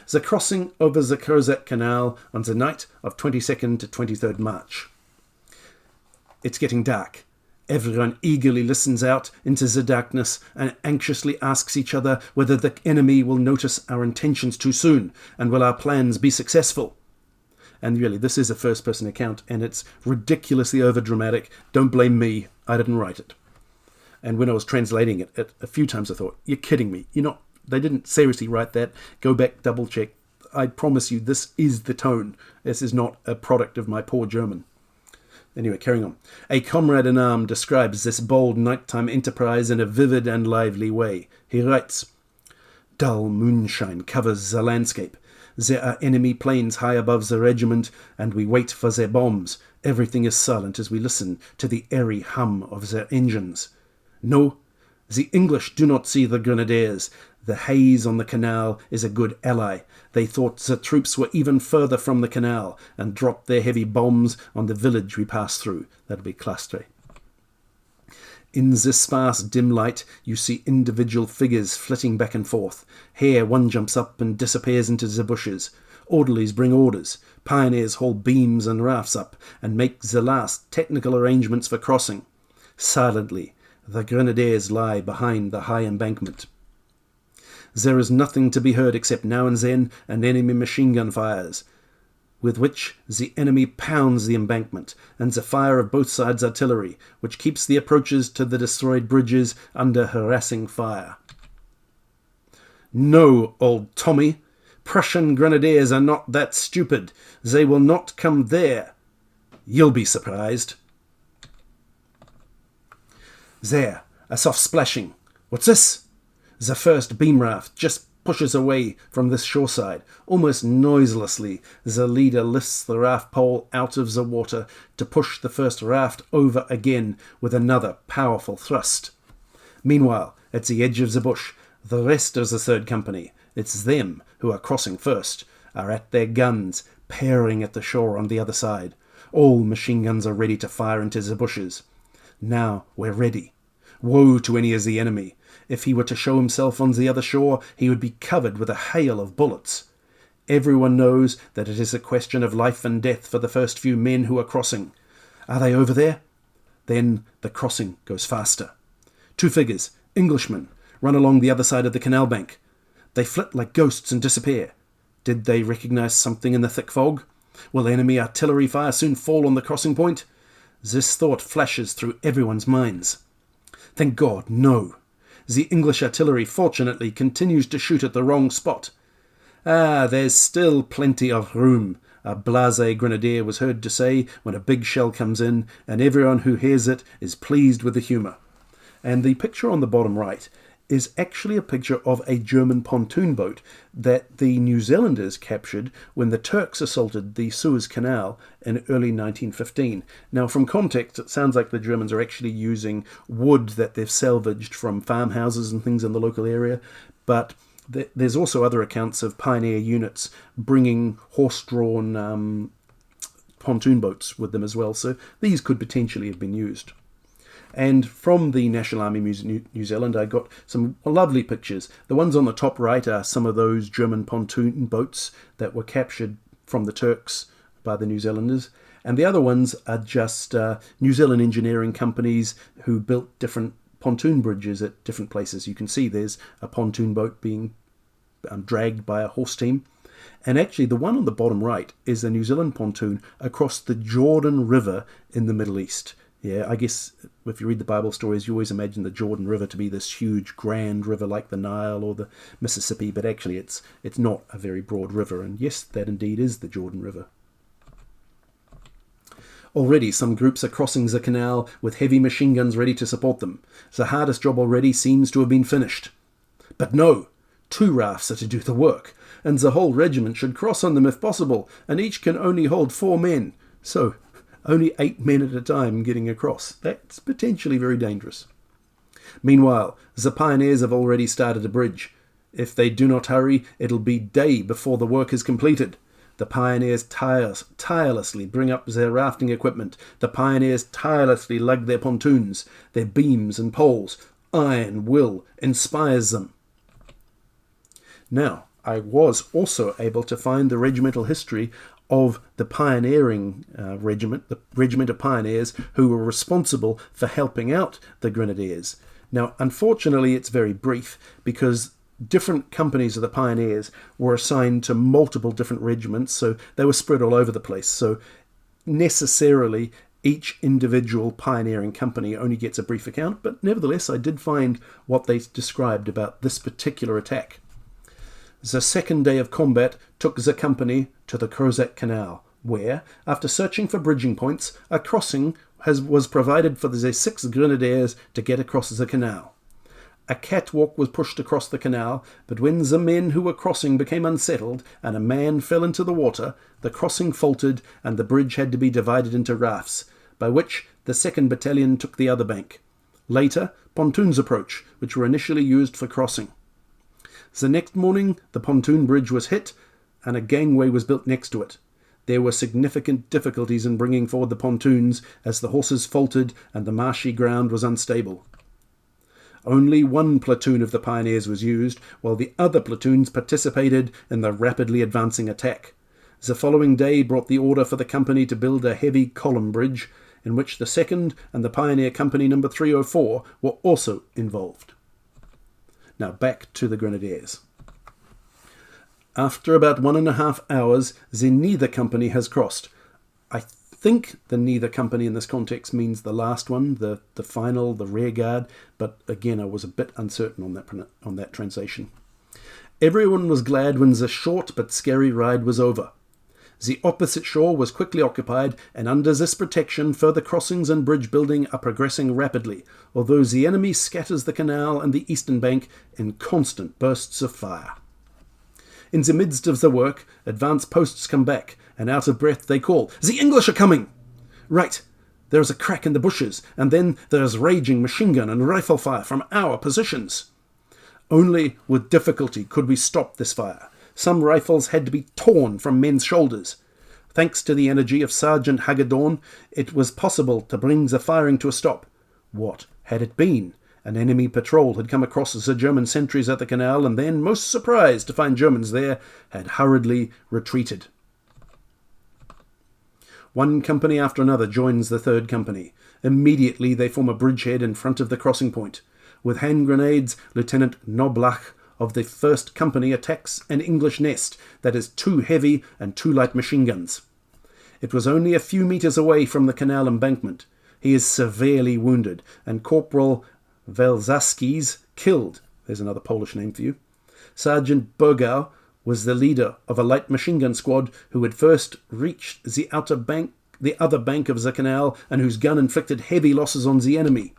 The crossing over the Crozat Canal on the night of 22nd to 23rd March. It's getting dark. Everyone eagerly listens out into the darkness and anxiously asks each other whether the enemy will notice our intentions too soon, and will our plans be successful. And really, this is a first-person account, and it's ridiculously overdramatic. Don't blame me, I didn't write it. And when I was translating it, a few times I thought, you're kidding me. They didn't seriously write that. Go back, double-check. I promise you, this is the tone. This is not a product of my poor German. Anyway, carrying on. A comrade in arms describes this bold nighttime enterprise in a vivid and lively way. He writes, "Dull moonshine covers the landscape. There are enemy planes high above the regiment, and we wait for their bombs. Everything is silent as we listen to the airy hum of their engines. No, the English do not see the grenadiers. The haze on the canal is a good ally. They thought the troops were even further from the canal and dropped their heavy bombs on the village we passed through." That'll be Kleist. In this sparse dim light, you see individual figures flitting back and forth. Here one jumps up and disappears into the bushes. Orderlies bring orders. Pioneers haul beams and rafts up and make the last technical arrangements for crossing. Silently, the grenadiers lie behind the high embankment. There is nothing to be heard except now and then an enemy machine gun fires, with which the enemy pounds the embankment, and the fire of both sides' artillery, which keeps the approaches to the destroyed bridges under harassing fire. No, old Tommy, Prussian grenadiers are not that stupid. They will not come there. You'll be surprised. There, a soft splashing. What's this? The first beam raft just pushes away from this shoreside. Almost noiselessly, the leader lifts the raft pole out of the water to push the first raft over again with another powerful thrust. Meanwhile, at the edge of the bush, the rest of the third company, it's them who are crossing first, are at their guns, peering at the shore on the other side. All machine guns are ready to fire into the bushes. Now we're ready. Woe to any of the enemy. If he were to show himself on the other shore, he would be covered with a hail of bullets. Everyone knows that it is a question of life and death for the first few men who are crossing. Are they over there? Then the crossing goes faster. 2 figures, Englishmen, run along the other side of the canal bank. They flit like ghosts and disappear. Did they recognize something in the thick fog? Will enemy artillery fire soon fall on the crossing point? This thought flashes through everyone's minds. Thank God, no. The English artillery, fortunately, continues to shoot at the wrong spot. There's still plenty of room, a blasé grenadier was heard to say when a big shell comes in, and everyone who hears it is pleased with the humour. And the picture on the bottom right is actually a picture of a German pontoon boat that the New Zealanders captured when the Turks assaulted the Suez Canal in early 1915. Now, from context, it sounds like the Germans are actually using wood that they've salvaged from farmhouses and things in the local area, but there's also other accounts of pioneer units bringing horse-drawn pontoon boats with them as well, so these could potentially have been used. And from the National Army Museum New Zealand, I got some lovely pictures. The ones on the top right are some of those German pontoon boats that were captured from the Turks by the New Zealanders. And the other ones are just New Zealand engineering companies who built different pontoon bridges at different places. You can see there's a pontoon boat being dragged by a horse team. And actually, the one on the bottom right is a New Zealand pontoon across the Jordan River in the Middle East. Yeah, I guess if you read the Bible stories, you always imagine the Jordan River to be this huge, grand river like the Nile or the Mississippi, but actually it's not a very broad river, and yes, that indeed is the Jordan River. Already, some groups are crossing the canal with heavy machine guns ready to support them. The hardest job already seems to have been finished. But no! 2 rafts are to do the work, and the whole regiment should cross on them if possible, and each can only hold 4 men. So, only 8 men at a time getting across. That's potentially very dangerous. Meanwhile, the pioneers have already started a bridge. If they do not hurry, it'll be day before the work is completed. The pioneers tirelessly bring up their rafting equipment. The pioneers tirelessly lug their pontoons, their beams and poles. Iron will inspires them. Now, I was also able to find the regimental history of the pioneering regiment, the regiment of pioneers who were responsible for helping out the grenadiers. Now, unfortunately, it's very brief because different companies of the pioneers were assigned to multiple different regiments, so they were spread all over the place. So necessarily each individual pioneering company only gets a brief account, but nevertheless I did find what they described about this particular attack. The second day of combat took the company to the Crozat Canal, where, after searching for bridging points, a crossing was provided for the 6 grenadiers to get across the canal. A catwalk was pushed across the canal, but when the men who were crossing became unsettled and a man fell into the water, the crossing faltered and the bridge had to be divided into rafts, by which the 2nd Battalion took the other bank. Later, pontoons approached, which were initially used for crossing. The next morning, the pontoon bridge was hit and a gangway was built next to it. There were significant difficulties in bringing forward the pontoons as the horses faltered and the marshy ground was unstable. Only 1 platoon of the pioneers was used, while the other platoons participated in the rapidly advancing attack. The following day brought the order for the company to build a heavy column bridge, in which the 2nd and the Pioneer Company No. 304 were also involved. Now back to the Grenadiers. After about 1.5 hours, the Neither Company has crossed. I think the Neither Company in this context means the last one, the final, the rear guard, but again I was a bit uncertain on that translation. Everyone was glad when the short but scary ride was over. The opposite shore was quickly occupied, and under this protection further crossings and bridge building are progressing rapidly, although the enemy scatters the canal and the eastern bank in constant bursts of fire. In the midst of the work, advance posts come back, and out of breath they call, "The English are coming!" Right, there is a crack in the bushes, and then there is raging machine gun and rifle fire from our positions. Only with difficulty could we stop this fire. Some rifles had to be torn from men's shoulders. Thanks to the energy of Sergeant Hagedorn, it was possible to bring the firing to a stop. What had it been? An enemy patrol had come across the German sentries at the canal, and then, most surprised to find Germans there, had hurriedly retreated. One company after another joins the 3rd Company. Immediately they form a bridgehead in front of the crossing point. With hand grenades, Lieutenant Knoblach of the 1st Company attacks an English nest that is 2 heavy and 2 light machine guns. It was only a few metres away from the canal embankment. He is severely wounded, and Corporal Welzaski's killed. There's another Polish name for you. Sergeant Burgau was the leader of a light machine gun squad who had first reached the other bank of the canal and whose gun inflicted heavy losses on the enemy.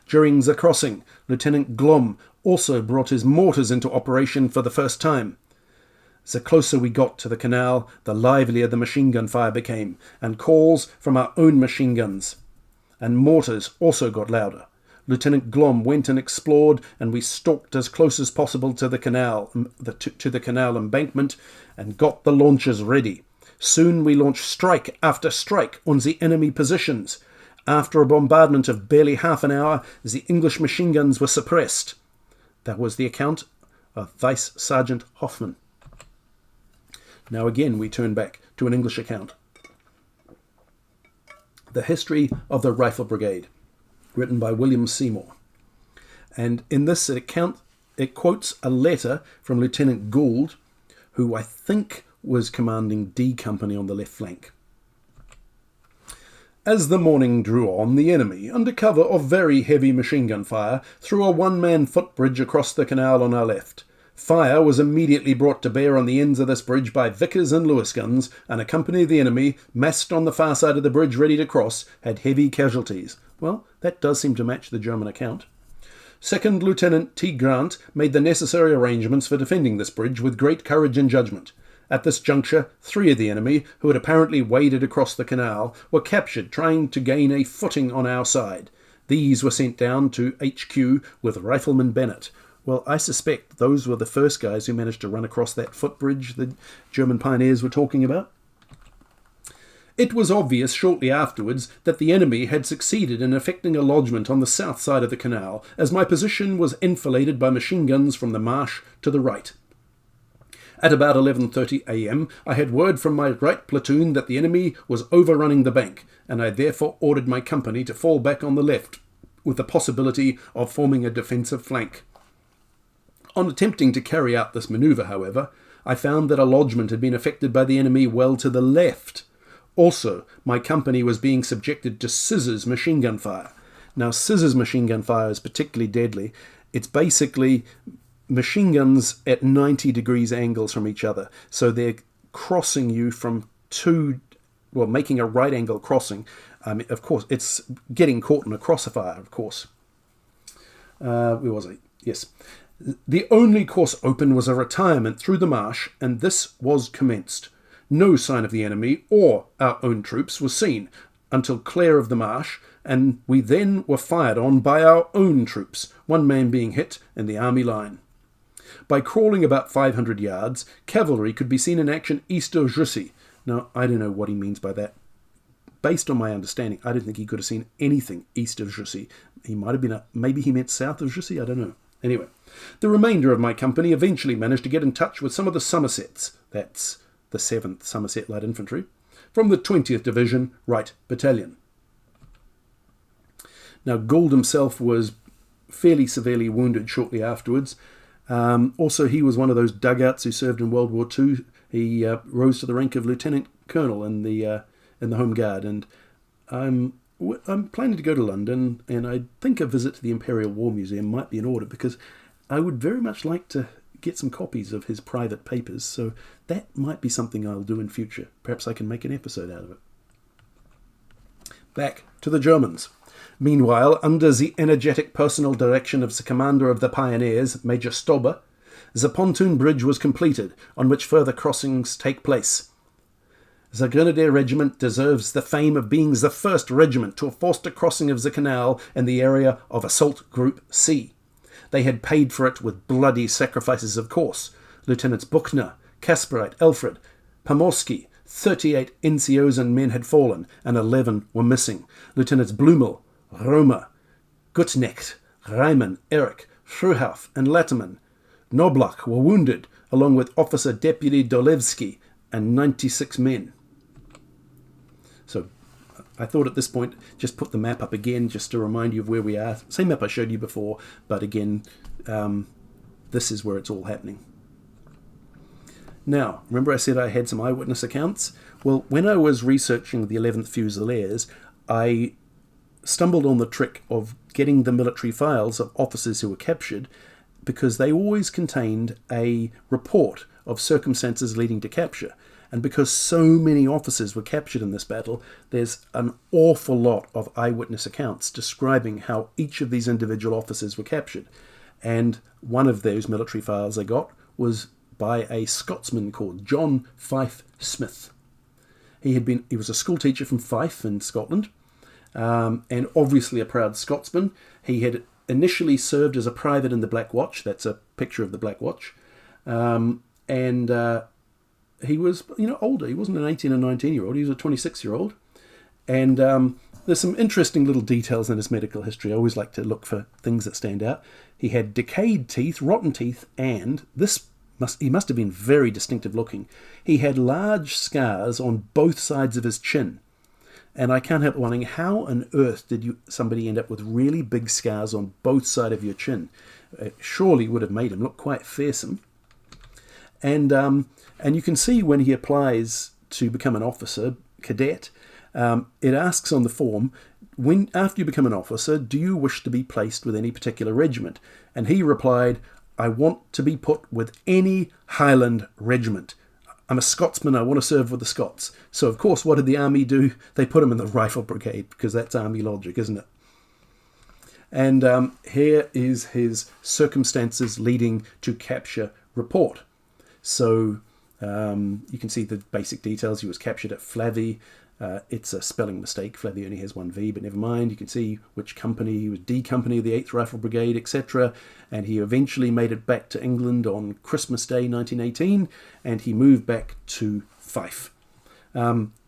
During the crossing, Lieutenant Glom also brought his mortars into operation for the first time. The closer we got to the canal, the livelier the machine gun fire became, and calls from our own machine guns and mortars also got louder. Lieutenant Glom went and explored, and we stalked as close as possible to the canal, to the canal embankment, and got the launchers ready. Soon we launched strike after strike on the enemy positions. After a bombardment of barely half an hour, the English machine guns were suppressed. That was the account of Vice Sergeant Hoffman. Now again we turn back to an English account. The History of the Rifle Brigade, written by William Seymour. And in this account, it quotes a letter from Lieutenant Gould, who I think was commanding D Company on the left flank. As the morning drew on, the enemy, under cover of very heavy machine gun fire, threw a one-man footbridge across the canal on our left. Fire was immediately brought to bear on the ends of this bridge by Vickers and Lewis guns, and a company of the enemy, massed on the far side of the bridge ready to cross, had heavy casualties. Well, that does seem to match the German account. Second Lieutenant T. Grant made the necessary arrangements for defending this bridge with great courage and judgment. At this juncture, 3 of the enemy, who had apparently waded across the canal, were captured trying to gain a footing on our side. These were sent down to HQ with Rifleman Bennett. Well, I suspect those were the first guys who managed to run across that footbridge the German pioneers were talking about. It was obvious shortly afterwards that the enemy had succeeded in effecting a lodgment on the south side of the canal, as my position was enfiladed by machine guns from the marsh to the right. At about 11:30 a.m. I had word from my right platoon that the enemy was overrunning the bank, and I therefore ordered my company to fall back on the left, with the possibility of forming a defensive flank. On attempting to carry out this manoeuvre, however, I found that a lodgment had been effected by the enemy well to the left. Also, my company was being subjected to scissors machine gun fire. Now, scissors machine gun fire is particularly deadly. It's basically machine guns at 90 degrees angles from each other. So they're crossing you from making a right angle crossing. Of course, it's getting caught in a crossfire, of course. Where was I? Yes. The only course open was a retirement through the marsh, and this was commenced. No sign of the enemy or our own troops was seen until clear of the marsh, and we then were fired on by our own troops, one man being hit in the army line. By crawling about 500 yards, cavalry could be seen in action east of Jussy. Now, I don't know what he means by that. Based on my understanding, I don't think he could have seen anything east of Jussy. He might have been maybe he meant south of Jussy, I don't know. Anyway, the remainder of my company eventually managed to get in touch with some of the Somersets, that's the 7th Somerset Light Infantry, from the 20th Division, Right Battalion. Now, Gould himself was fairly severely wounded shortly afterwards. Also, he was one of those dugouts who served in World War II. He rose to the rank of Lieutenant Colonel in the Home Guard, and I'm planning to go to London, and I think a visit to the Imperial War Museum might be in order, because I would very much like to get some copies of his private papers, so that might be something I'll do in future. Perhaps I can make an episode out of it. Back to the Germans. Meanwhile, under the energetic personal direction of the commander of the pioneers, Major Stauber, the pontoon bridge was completed, on which further crossings take place. The Grenadier Regiment deserves the fame of being the first regiment to have forced a crossing of the canal in the area of Assault Group C. They had paid for it with bloody sacrifices, of course. Lieutenants Buchner, Kasperite, Alfred, Pomorski, 38 NCOs and men had fallen, and 11 were missing. Lieutenants Blumel, Romer, Gutknecht, Reimann, Erich, Fruhauf, and Latterman, Nobloch were wounded, along with Officer Deputy Dolevsky and 96 men. So I thought at this point, just put the map up again, just to remind you of where we are. Same map I showed you before, but again, this is where it's all happening. Now, remember I said I had some eyewitness accounts? Well, when I was researching the 11th Fusiliers, I stumbled on the trick of getting the military files of officers who were captured, because they always contained a report of circumstances leading to capture. And because so many officers were captured in this battle, there's an awful lot of eyewitness accounts describing how each of these individual officers were captured. And one of those military files I got was by a Scotsman called John Fyfe Smith. He was a school teacher from Fyfe in Scotland, and obviously a proud Scotsman. He had initially served as a private in the Black Watch. That's a picture of the Black Watch. He was, older. He wasn't an 18 or 19-year-old. He was a 26-year-old. And there's some interesting little details in his medical history. I always like to look for things that stand out. He had decayed teeth, rotten teeth, and he must have been very distinctive looking. He had large scars on both sides of his chin. And I can't help wondering, how on earth did somebody end up with really big scars on both sides of your chin? It surely would have made him look quite fearsome. And you can see when he applies to become an officer, cadet, It asks on the form, after you become an officer, do you wish to be placed with any particular regiment? And he replied, I want to be put with any Highland regiment. I'm a Scotsman, I want to serve with the Scots. So, of course, what did the army do? They put him in the Rifle Brigade, because that's army logic, isn't it? And here is his circumstances leading to capture report. So you can see the basic details. He was captured at Flavey. It's a spelling mistake. Flavey only has one V, but never mind. You can see which company. He was D Company of the 8th Rifle Brigade, etc. And he eventually made it back to England on Christmas Day 1918, and he moved back to Fyfe.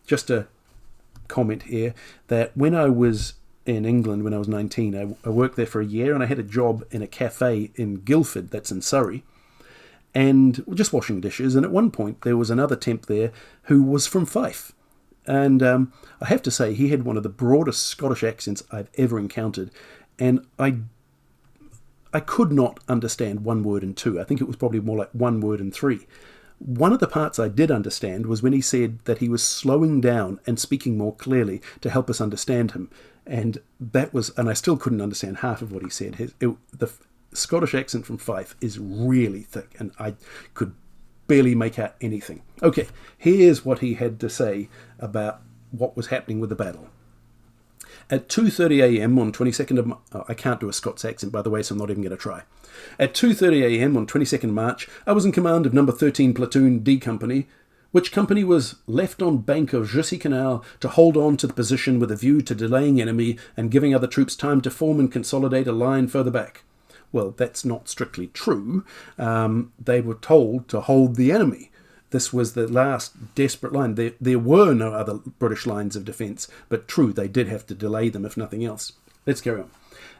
Just a comment here that when I was in England when I was 19, I worked there for a year, and I had a job in a cafe in Guildford, that's in Surrey, and just washing dishes. And at one point there was another temp there who was from Fyfe. And I have to say, he had one of the broadest Scottish accents I've ever encountered. And I could not understand one word and two. I think it was probably more like one word and three. One of the parts I did understand was when he said that he was slowing down and speaking more clearly to help us understand him. And I still couldn't understand half of what he said. The Scottish accent from Fyfe is really thick, and I could barely make out anything. Okay, here's what he had to say about what was happening with the battle. At 2:30 a.m. on 22nd of March, I can't do a Scots accent, by the way, so I'm not even going to try. At 2:30 a.m. on 22nd March, I was in command of number 13 Platoon D Company, which company was left on bank of Jussy Canal to hold on to the position with a view to delaying enemy and giving other troops time to form and consolidate a line further back. Well, that's not strictly true. They were told to hold the enemy. This was the last desperate line. There were no other British lines of defence, but true, they did have to delay them if nothing else. Let's carry on.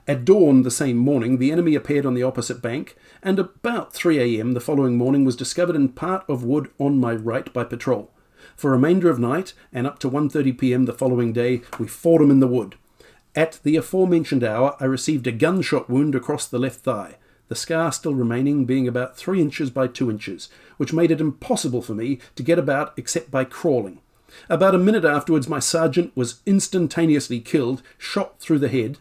At dawn the same morning, the enemy appeared on the opposite bank, and about 3 a.m. the following morning was discovered in part of wood on my right by patrol. For a remainder of night, and up to 1:30 p.m. the following day, we fought him in the wood. At the aforementioned hour, I received a gunshot wound across the left thigh, the scar still remaining being about 3 inches by 2 inches, which made it impossible for me to get about except by crawling. About a minute afterwards, my sergeant was instantaneously killed, shot through the head,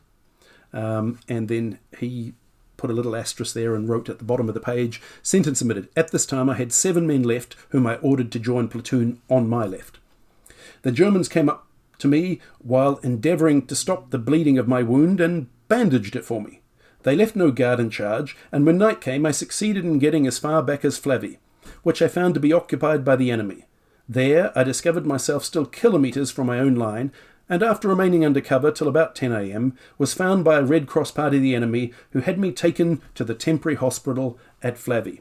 and then he put a little asterisk there and wrote at the bottom of the page, sentence omitted. At this time I had 7 men left, whom I ordered to join platoon on my left. The Germans came up to me while endeavouring to stop the bleeding of my wound and bandaged it for me. They left no guard in charge, and when night came I succeeded in getting as far back as Flavey, which I found to be occupied by the enemy. There I discovered myself still kilometres from my own line, and after remaining under cover till about 10 a.m, was found by a Red Cross party of the enemy, who had me taken to the temporary hospital at Flavey.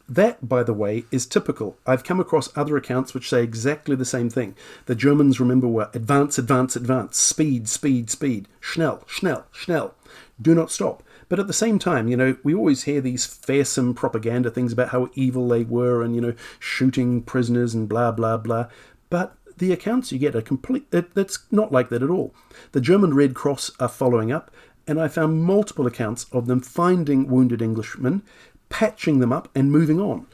That, by the way, is typical. I've come across other accounts which say exactly the same thing. The Germans, remember, were advance, advance, advance, speed, speed, speed, schnell, schnell, schnell, do not stop. But at the same time, we always hear these fearsome propaganda things about how evil they were and, shooting prisoners and blah, blah, blah. But the accounts you get are that's not like that at all. The German Red Cross are following up, and I found multiple accounts of them finding wounded Englishmen, patching them up and moving on.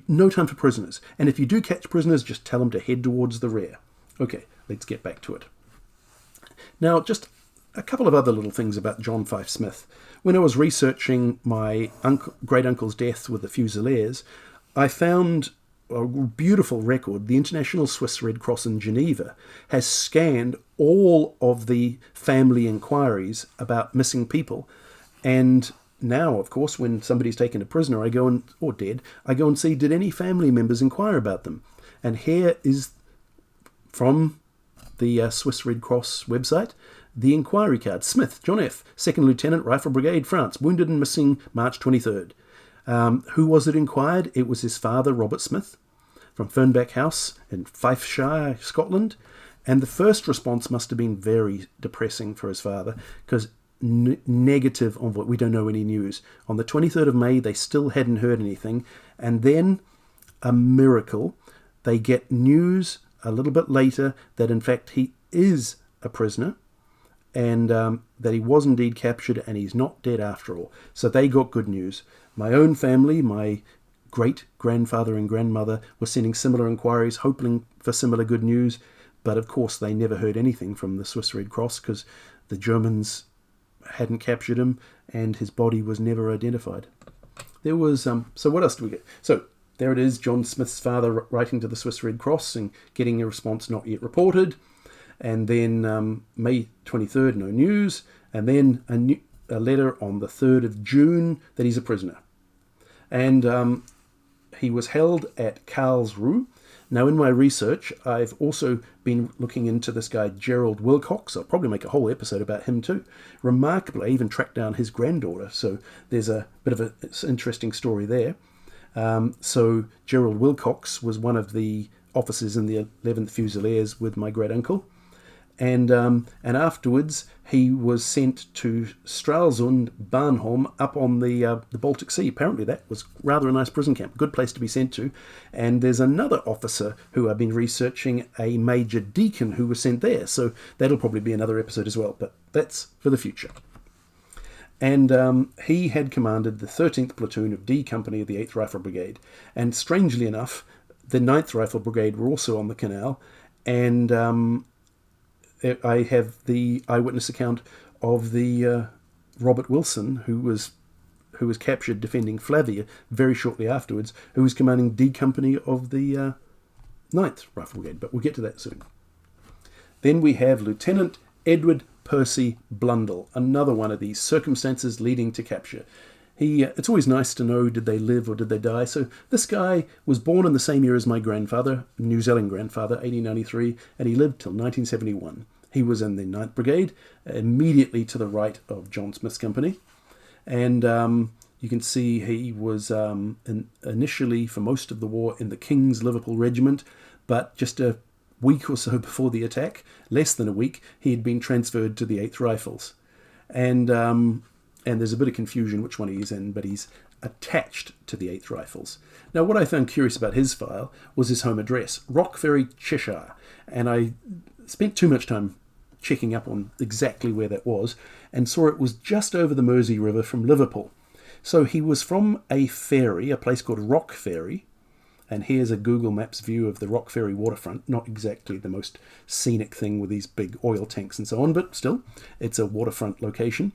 No time for prisoners. And if you do catch prisoners, just tell them to head towards the rear. Okay, let's get back to it. Now, just a couple of other little things about John Fyfe Smith. When I was researching my great-uncle's death with the Fusiliers, I found a beautiful record. The International Swiss Red Cross in Geneva has scanned all of the family inquiries about missing people, and now, of course, when somebody's taken a prisoner, or dead, I go and see, did any family members inquire about them? And here is, from the Swiss Red Cross website, the inquiry card. Smith, John F., 2nd Lieutenant, Rifle Brigade, France, wounded and missing March 23rd. Who was it inquired? It was his father, Robert Smith, from Fernbeck House in Fifeshire, Scotland. And the first response must have been very depressing for his father, because negative on what we don't know any news. On the 23rd of May, they still hadn't heard anything. And then, a miracle, they get news a little bit later that in fact he is a prisoner, and that he was indeed captured and he's not dead after all. So they got good news. My own family, my great-grandfather and grandmother, were sending similar inquiries, hoping for similar good news. But of course they never heard anything from the Swiss Red Cross because the Germans hadn't captured him and his body was never identified. There was, so what else do we get? So there it is, John Smith's father writing to the Swiss Red Cross and getting a response not yet reported. And then May 23rd, no news. And then a letter on the 3rd of June that he's a prisoner. And he was held at Karlsruhe. Now, in my research, I've also been looking into this guy, Gerald Wilcox. I'll probably make a whole episode about him too. Remarkably, I even tracked down his granddaughter. So there's a bit of an interesting story there. So Gerald Wilcox was one of the officers in the 11th Fusiliers with my great uncle. And afterwards, he was sent to Stralsund, Barnholm, up on the Baltic Sea. Apparently, that was rather a nice prison camp, good place to be sent to. And there's another officer who I've been researching, a Major Deacon, who was sent there. So that'll probably be another episode as well, but that's for the future. And he had commanded the 13th Platoon of D Company of the 8th Rifle Brigade. And strangely enough, the 9th Rifle Brigade were also on the canal. And I have the eyewitness account of the Robert Wilson, who was captured defending Flavia very shortly afterwards, who was commanding D Company of the 9th Rifle Brigade. But we'll get to that soon. Then we have Lieutenant Edward Percy Blundell, another one of these circumstances leading to capture. It's always nice to know, did they live or did they die? So this guy was born in the same year as my grandfather, New Zealand grandfather, 1893, and he lived till 1971. He was in the 9th Brigade, immediately to the right of John Smith's company. And you can see he was initially, for most of the war, in the King's Liverpool Regiment, but just a week or so before the attack, less than a week, he had been transferred to the 8th Rifles. And there's a bit of confusion which one he's in, but he's attached to the 8th Rifles. Now, what I found curious about his file was his home address, Rock Ferry, Cheshire. And I spent too much time checking up on exactly where that was and saw it was just over the Mersey River from Liverpool. So he was from a ferry, a place called Rock Ferry. And here's a Google Maps view of the Rock Ferry waterfront. Not exactly the most scenic thing with these big oil tanks and so on, but still, it's a waterfront location.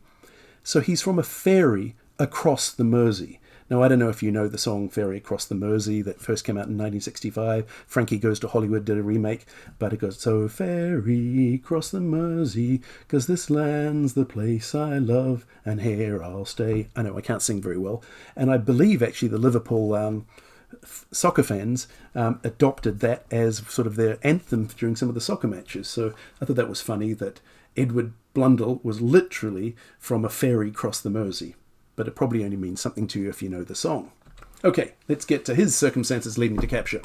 So he's from a ferry across the Mersey. Now, I don't know if you know the song Ferry Across the Mersey that first came out in 1965. Frankie Goes to Hollywood did a remake, but it goes, so ferry across the Mersey, 'cause this land's the place I love, and here I'll stay. I know I can't sing very well. And I believe actually the Liverpool soccer fans adopted that as sort of their anthem during some of the soccer matches. So I thought that was funny that Edward Blundell was literally from a ferry across the Mersey. But it probably only means something to you if you know the song. Okay, let's get to his circumstances leading to capture.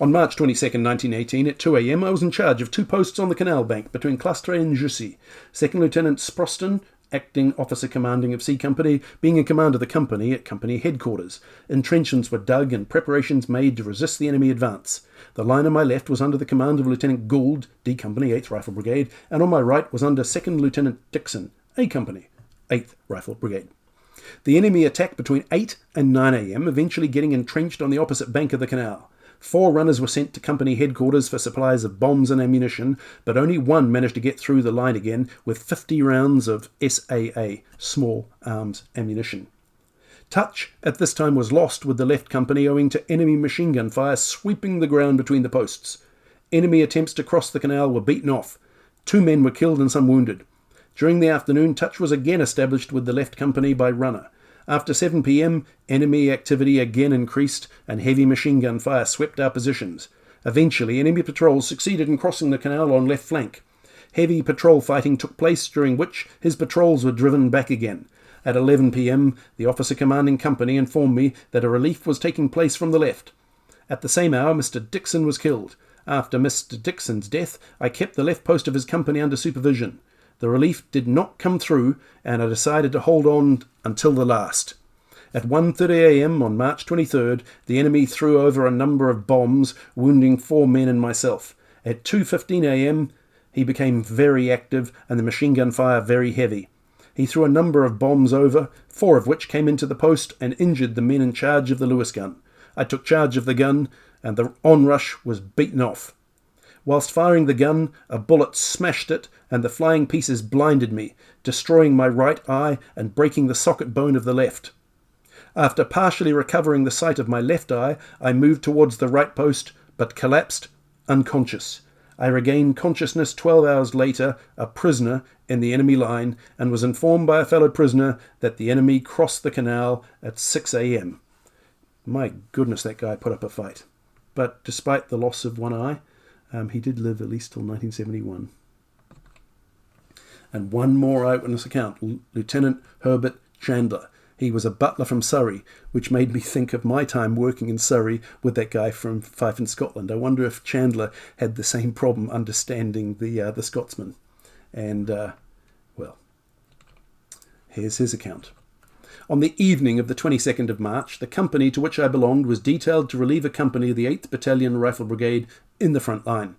On March 22nd, 1918, at 2 a.m, I was in charge of 2 posts on the canal bank between Clastres and Jussy. Second Lieutenant Sproston, acting officer commanding of C Company, being in command of the company at company headquarters. Entrenchments were dug and preparations made to resist the enemy advance. The line on my left was under the command of Lieutenant Gould, D Company, 8th Rifle Brigade, and on my right was under 2nd Lieutenant Dixon, A Company, 8th Rifle Brigade. The enemy attacked between 8 and 9 a.m, eventually getting entrenched on the opposite bank of the canal. 4 runners were sent to company headquarters for supplies of bombs and ammunition, but only one managed to get through the line again with 50 rounds of SAA, small arms ammunition. Touch at this time was lost with the left company owing to enemy machine gun fire sweeping the ground between the posts. Enemy attempts to cross the canal were beaten off. 2 men were killed and some wounded. During the afternoon, touch was again established with the left company by runner. After 7 p.m, enemy activity again increased and heavy machine gun fire swept our positions. Eventually, enemy patrols succeeded in crossing the canal on left flank. Heavy patrol fighting took place, during which his patrols were driven back again. At 11 p.m, the officer commanding company informed me that a relief was taking place from the left. At the same hour, Mr. Dixon was killed. After Mr. Dixon's death, I kept the left post of his company under supervision. The relief did not come through, and I decided to hold on until the last. At 1:30 a.m. on March 23rd, the enemy threw over a number of bombs, wounding 4 men and myself. At 2:15 a.m, he became very active and the machine gun fire very heavy. He threw a number of bombs over, 4 of which came into the post and injured the men in charge of the Lewis gun. I took charge of the gun, and the onrush was beaten off. Whilst firing the gun, a bullet smashed it, and the flying pieces blinded me, destroying my right eye and breaking the socket bone of the left. After partially recovering the sight of my left eye, I moved towards the right post, but collapsed, unconscious. I regained consciousness 12 hours later, a prisoner in the enemy line, and was informed by a fellow prisoner that the enemy crossed the canal at 6 a.m. My goodness, that guy put up a fight. But despite the loss of one eye, he did live at least till 1971. And one more eyewitness account, Lieutenant Herbert Chandler. He was a butler from Surrey, which made me think of my time working in Surrey with that guy from Fyfe in Scotland. I wonder if Chandler had the same problem understanding the Scotsman. And, well, here's his account. On the evening of the 22nd of March, the company to which I belonged was detailed to relieve a company of the 8th Battalion Rifle Brigade in the front line.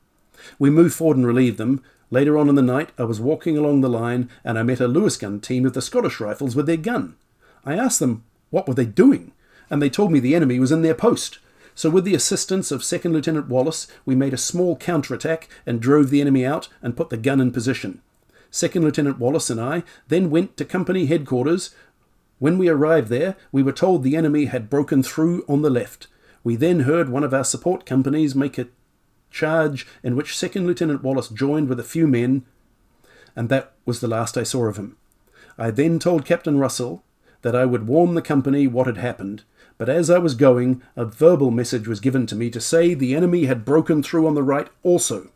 We moved forward and relieved them. Later on in the night, I was walking along the line and I met a Lewis gun team of the Scottish Rifles with their gun. I asked them what were they doing, and they told me the enemy was in their post. So with the assistance of 2nd Lieutenant Wallace, we made a small counterattack and drove the enemy out and put the gun in position. 2nd Lieutenant Wallace and I then went to company headquarters. When we arrived there, we were told the enemy had broken through on the left. We then heard one of our support companies make a charge in which 2nd Lieutenant Wallace joined with a few men, and that was the last I saw of him. I then told Captain Russell that I would warn the company what had happened, but as I was going, a verbal message was given to me to say the enemy had broken through on the right also.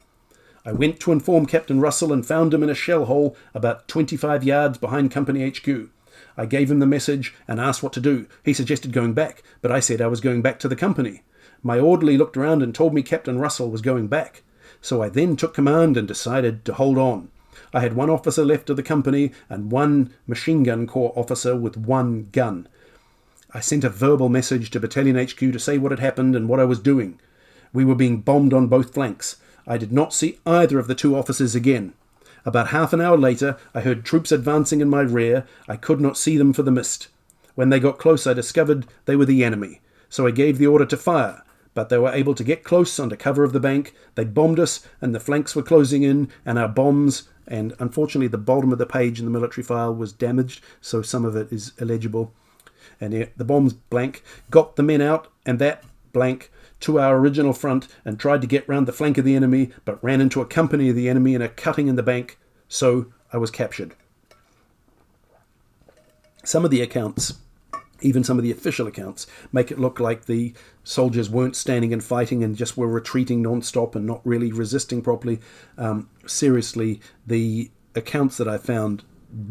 I went to inform Captain Russell and found him in a shell hole about 25 yards behind Company HQ. I gave him the message and asked what to do. He suggested going back, but I said I was going back to the company. My orderly looked around and told me Captain Russell was going back. So I then took command and decided to hold on. I had one officer left of the company and one machine gun corps officer with one gun. I sent a verbal message to Battalion HQ to say what had happened and what I was doing. We were being bombed on both flanks. I did not see either of the two officers again. About half an hour later, I heard troops advancing in my rear. I could not see them for the mist. When they got close, I discovered they were the enemy. So I gave the order to fire, but they were able to get close under cover of the bank. They bombed us, and the flanks were closing in, and our bombs, and unfortunately the bottom of the page in the military file was damaged, so some of it is illegible. And the bombs blank got the men out, and that blank to our original front and tried to get round the flank of the enemy, but ran into a company of the enemy in a cutting in the bank, so I was captured. Some of the accounts, even some of the official accounts, make it look like the soldiers weren't standing and fighting and just were retreating non-stop and not really resisting properly. Seriously, the accounts that I found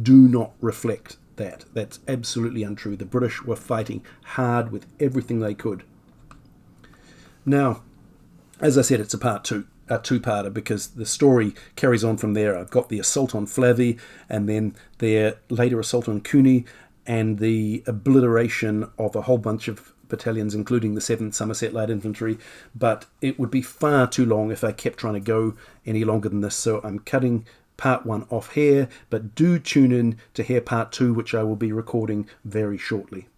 do not reflect that. That's absolutely untrue. The British were fighting hard with everything they could. Now, as I said, it's a two-parter because the story carries on from there. I've got the assault on Flavey and then their later assault on Cooney and the obliteration of a whole bunch of battalions, including the 7th Somerset Light Infantry. But it would be far too long if I kept trying to go any longer than this, so I'm cutting part 1 off here, but do tune in to hear part 2, which I will be recording very shortly.